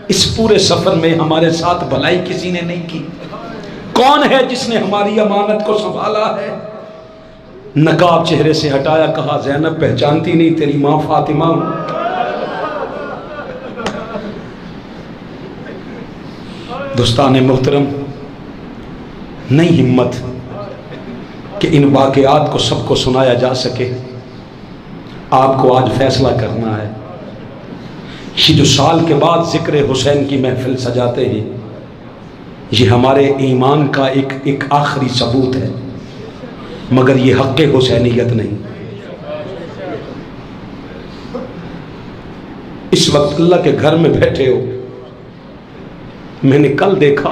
اس پورے سفر میں ہمارے ساتھ بھلائی کسی نے نہیں کی، کون ہے جس نے ہماری امانت کو سنبھالا ہے؟ نقاب چہرے سے ہٹایا، کہا زینب پہچانتی نہیں، تیری ماں فاطمہ ہوں۔ دوستان محترم، نہیں ہمت کہ ان واقعات کو سب کو سنایا جا سکے، آپ کو آج فیصلہ کرنا ہے۔ یہ جو سال کے بعد ذکر حسین کی محفل سجاتے ہیں، یہ ہمارے ایمان کا ایک آخری ثبوت ہے، مگر یہ حق حسینیت نہیں۔ اس وقت اللہ کے گھر میں بیٹھے ہو، میں نے کل دیکھا،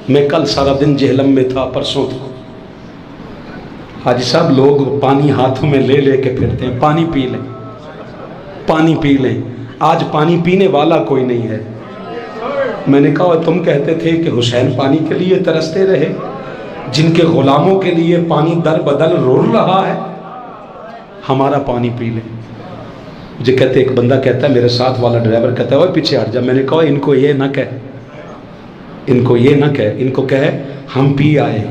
میں کل سارا دن جہلم میں تھا، پرسوں تھا، حاجی صاحب لوگ پانی ہاتھوں میں لے لے کے پھرتے ہیں، پانی پی لیں، پانی پی لیں۔ آج پانی پینے والا کوئی نہیں ہے۔ میں نے کہا تم کہتے تھے کہ حسین پانی کے لیے ترستے رہے، جن کے غلاموں کے لیے پانی در بدل رول رہا ہے، ہمارا پانی پی لیں۔ مجھے کہتے ایک بندہ کہتا ہے، میرے ساتھ والا ڈرائیور کہتا ہے وہ پیچھے ہٹ جا۔ میں نے کہا ان کو یہ نہ کہہ، ان کو یہ نہ کہہ، ان کو کہے ہم پی آئے۔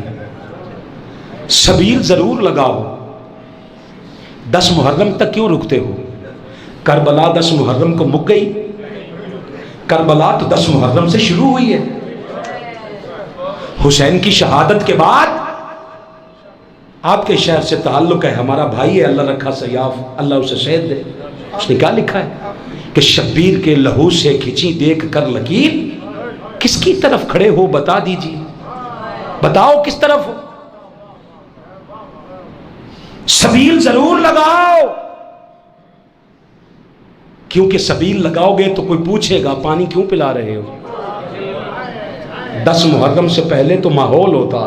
سبیل ضرور لگاؤ، 10 محرم تک کیوں رکتے ہو؟ کربلا 10 محرم کو مک گئی، کربلا تو 10 محرم سے شروع ہوئی ہے۔ حسین کی شہادت کے بعد آپ کے شہر سے تعلق ہے، ہمارا بھائی ہے، اللہ رکھا سیاف، اللہ اسے شہید دے۔ اس نے کیا لکھا ہے کہ شبیر کے لہو سے کھچی دیکھ کر لکیر، کس کی طرف کھڑے ہو بتا دیجیے، بتاؤ کس طرف ہو؟ سبیل ضرور لگاؤ، کیونکہ سبیل لگاؤ گے تو کوئی پوچھے گا پانی کیوں پلا رہے ہو؟ 10 محرم سے پہلے تو ماحول ہوتا،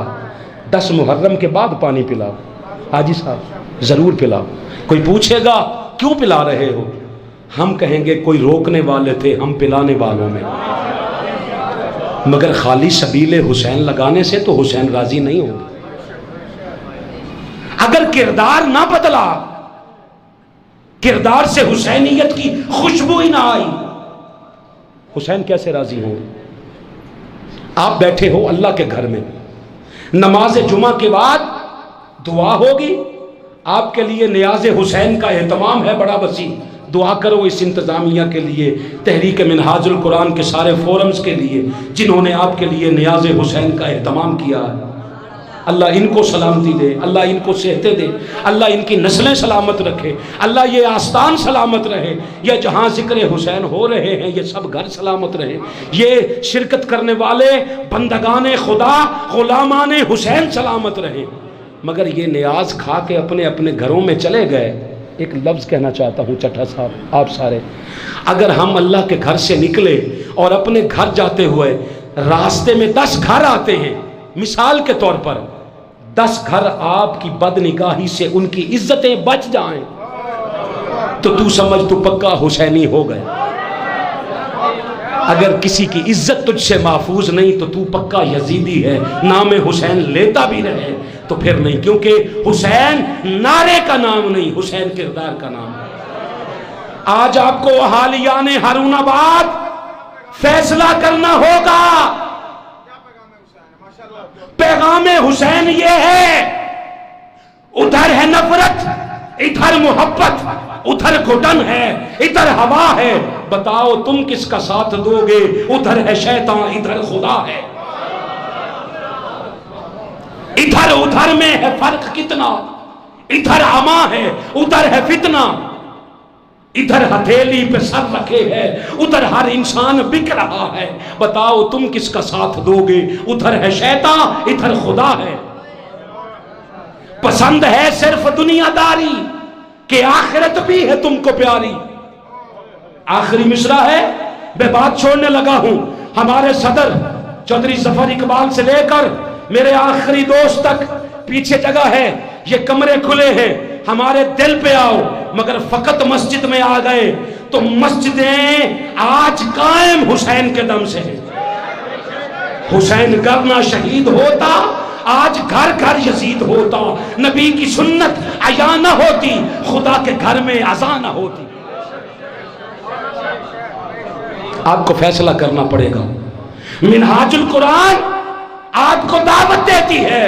10 محرم کے بعد پانی پلاؤ، حاجی صاحب ضرور پلاؤ۔ کوئی پوچھے گا کیوں پلا رہے ہو؟ ہم کہیں گے کوئی روکنے والے تھے، ہم پلانے والوں میں۔ مگر خالی سبیل حسین لگانے سے تو حسین راضی نہیں ہوں گے۔ اگر کردار نہ بدلا، کردار سے حسینیت کی خوشبو ہی نہ آئی، حسین کیسے راضی ہوں گے؟ آپ بیٹھے ہو اللہ کے گھر میں، نماز جمعہ کے بعد دعا ہوگی، آپ کے لیے نیاز حسین کا اہتمام ہے بڑا وسیع، دعا کرو اس انتظامیہ کے لیے، تحریک منہاج القرآن کے سارے فورمز کے لیے جنہوں نے آپ کے لیے نیاز حسین کا اہتمام کیا ہے۔ اللہ ان کو سلامتی دے، اللہ ان کو صحتیں دے، اللہ ان کی نسلیں سلامت رکھے، اللہ یہ آستان سلامت رہے، یہ جہاں ذکر حسین ہو رہے ہیں یہ سب گھر سلامت رہے، یہ شرکت کرنے والے بندگان خدا غلامان حسین سلامت رہے۔ مگر یہ نیاز کھا کے اپنے اپنے گھروں میں چلے گئے۔ ایک لفظ کہنا چاہتا ہوں چٹھا صاحب، آپ سارے، اگر ہم اللہ کے گھر سے نکلے اور اپنے گھر جاتے ہوئے راستے میں 10 گھر آتے ہیں، مثال کے طور پر 10 گھر آپ کی بد نگاہی سے ان کی عزتیں بچ جائیں تو تو سمجھ تو پکا حسینی ہو گئے۔ اگر کسی کی عزت تجھ سے محفوظ نہیں تو تو پکا یزیدی ہے، نام حسین لیتا بھی رہے تو پھر نہیں، کیونکہ حسین نعرے کا نام نہیں، حسین کردار کا نام ہے۔ آج آپ کو اہالیان ہارون آباد فیصلہ کرنا ہوگا۔ پیغام حسین یہ ہے، ادھر ہے نفرت، ادھر محبت، ادھر گھٹن ہے، ادھر ہوا ہے، بتاؤ تم کس کا ساتھ دو گے؟ ادھر ہے شیطان، ادھر خدا ہے۔ ادھر ادھر میں ہے فرق کتنا، ادھر عما ہے، ادھر ہے فتنہ، ادھر ہتھیلی پہ سر رکھے ہے، ادھر ہر انسان بک رہا ہے، بتاؤ تم کس کا ساتھ دو گے؟ ادھر ہے شیطان، ادھر خدا ہے۔ پسند ہے صرف دنیا داری کہ آخرت بھی ہے تم کو پیاری۔ آخری مصرع ہے، میں بات چھوڑنے لگا ہوں۔ ہمارے صدر چودھری ظفر اقبال سے لے کر میرے آخری دوست تک پیچھے جگہ ہے، یہ کمرے کھلے ہیں، ہمارے دل پہ آؤ۔ مگر فقط مسجد میں آ گئے تو مسجدیں آج قائم حسین کے دم سے ہیں۔ حسین گرنا شہید ہوتا، آج گھر گھر یزید ہوتا، نبی کی سنت عیاں نہ ہوتی، خدا کے گھر میں اذان نہ ہوتی۔ آپ کو فیصلہ کرنا پڑے گا۔ منہاج القرآن آپ کو دعوت دیتی ہے،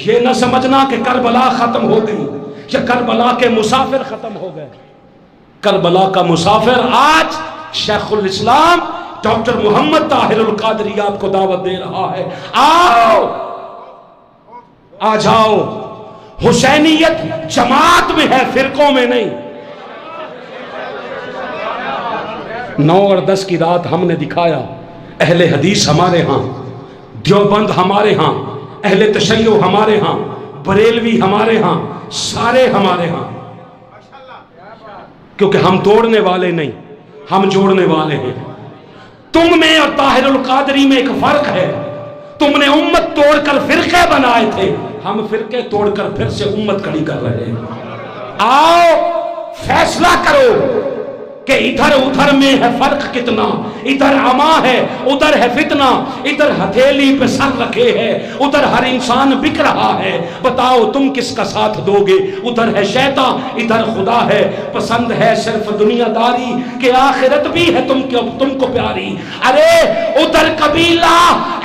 یہ نہ سمجھنا کہ کربلا ختم ہو گئی یا کربلا کے مسافر ختم ہو گئے۔ کربلا کا مسافر آج شیخ الاسلام ڈاکٹر محمد طاہر القادری آپ کو دعوت دے رہا ہے، آؤ آ جاؤ۔ حسینیت جماعت میں ہے، فرقوں میں نہیں۔ 9 اور 10 کی رات ہم نے دکھایا، اہل حدیث ہمارے ہاں، دیوبند ہمارے ہاں، اہل تشیع ہمارے ہاں، بریلوی ہمارے ہاں، سارے ہمارے ہاں، کیونکہ ہم توڑنے والے نہیں، ہم جوڑنے والے ہیں۔ تم میں اور طاہر القادری میں ایک فرق ہے، تم نے امت توڑ کر فرقے بنائے تھے، ہم فرقے توڑ کر پھر سے امت کھڑی کر رہے ہیں۔ آؤ فیصلہ کرو کہ ادھر ادھر میں ہے فرق کتنا، ادھر عما ہے، ادھر ہے فتنہ، ادھر ہتھیلی پہ سر رکھے ہے، ادھر ہر انسان بک رہا ہے، بتاؤ تم کس کا ساتھ دو گے؟ ادھر ہے شیطان، ادھر خدا ہے۔ پسند ہے صرف دنیا داری کہ آخرت بھی ہے تم کو پیاری۔ ارے ادھر قبیلہ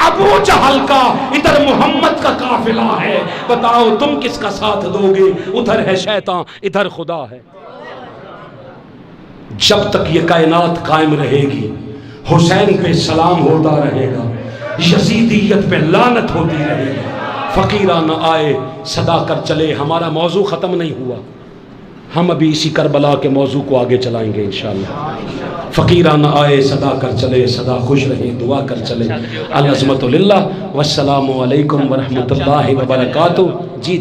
ابو جہل کا، ادھر محمد کا قافلہ ہے، بتاؤ تم کس کا ساتھ دو گے؟ ادھر ہے شیطان، ادھر خدا ہے۔ جب تک یہ کائنات قائم رہے گی، حسین پہ سلام ہوتا رہے گا، یزیدیت پہ لعنت ہوتی رہے گی۔ فقیرہ نہ آئے صدا کر چلے، ہمارا موضوع ختم نہیں ہوا۔ ہم ابھی اسی کربلا کے موضوع کو آگے چلائیں گے انشاءاللہ۔ فقیران آئے صدا کر چلے، صدا خوش رہے دعا کر چلے۔ العظمت للہ، والسلام علیکم ورحمۃ اللہ وبرکاتہ۔ جی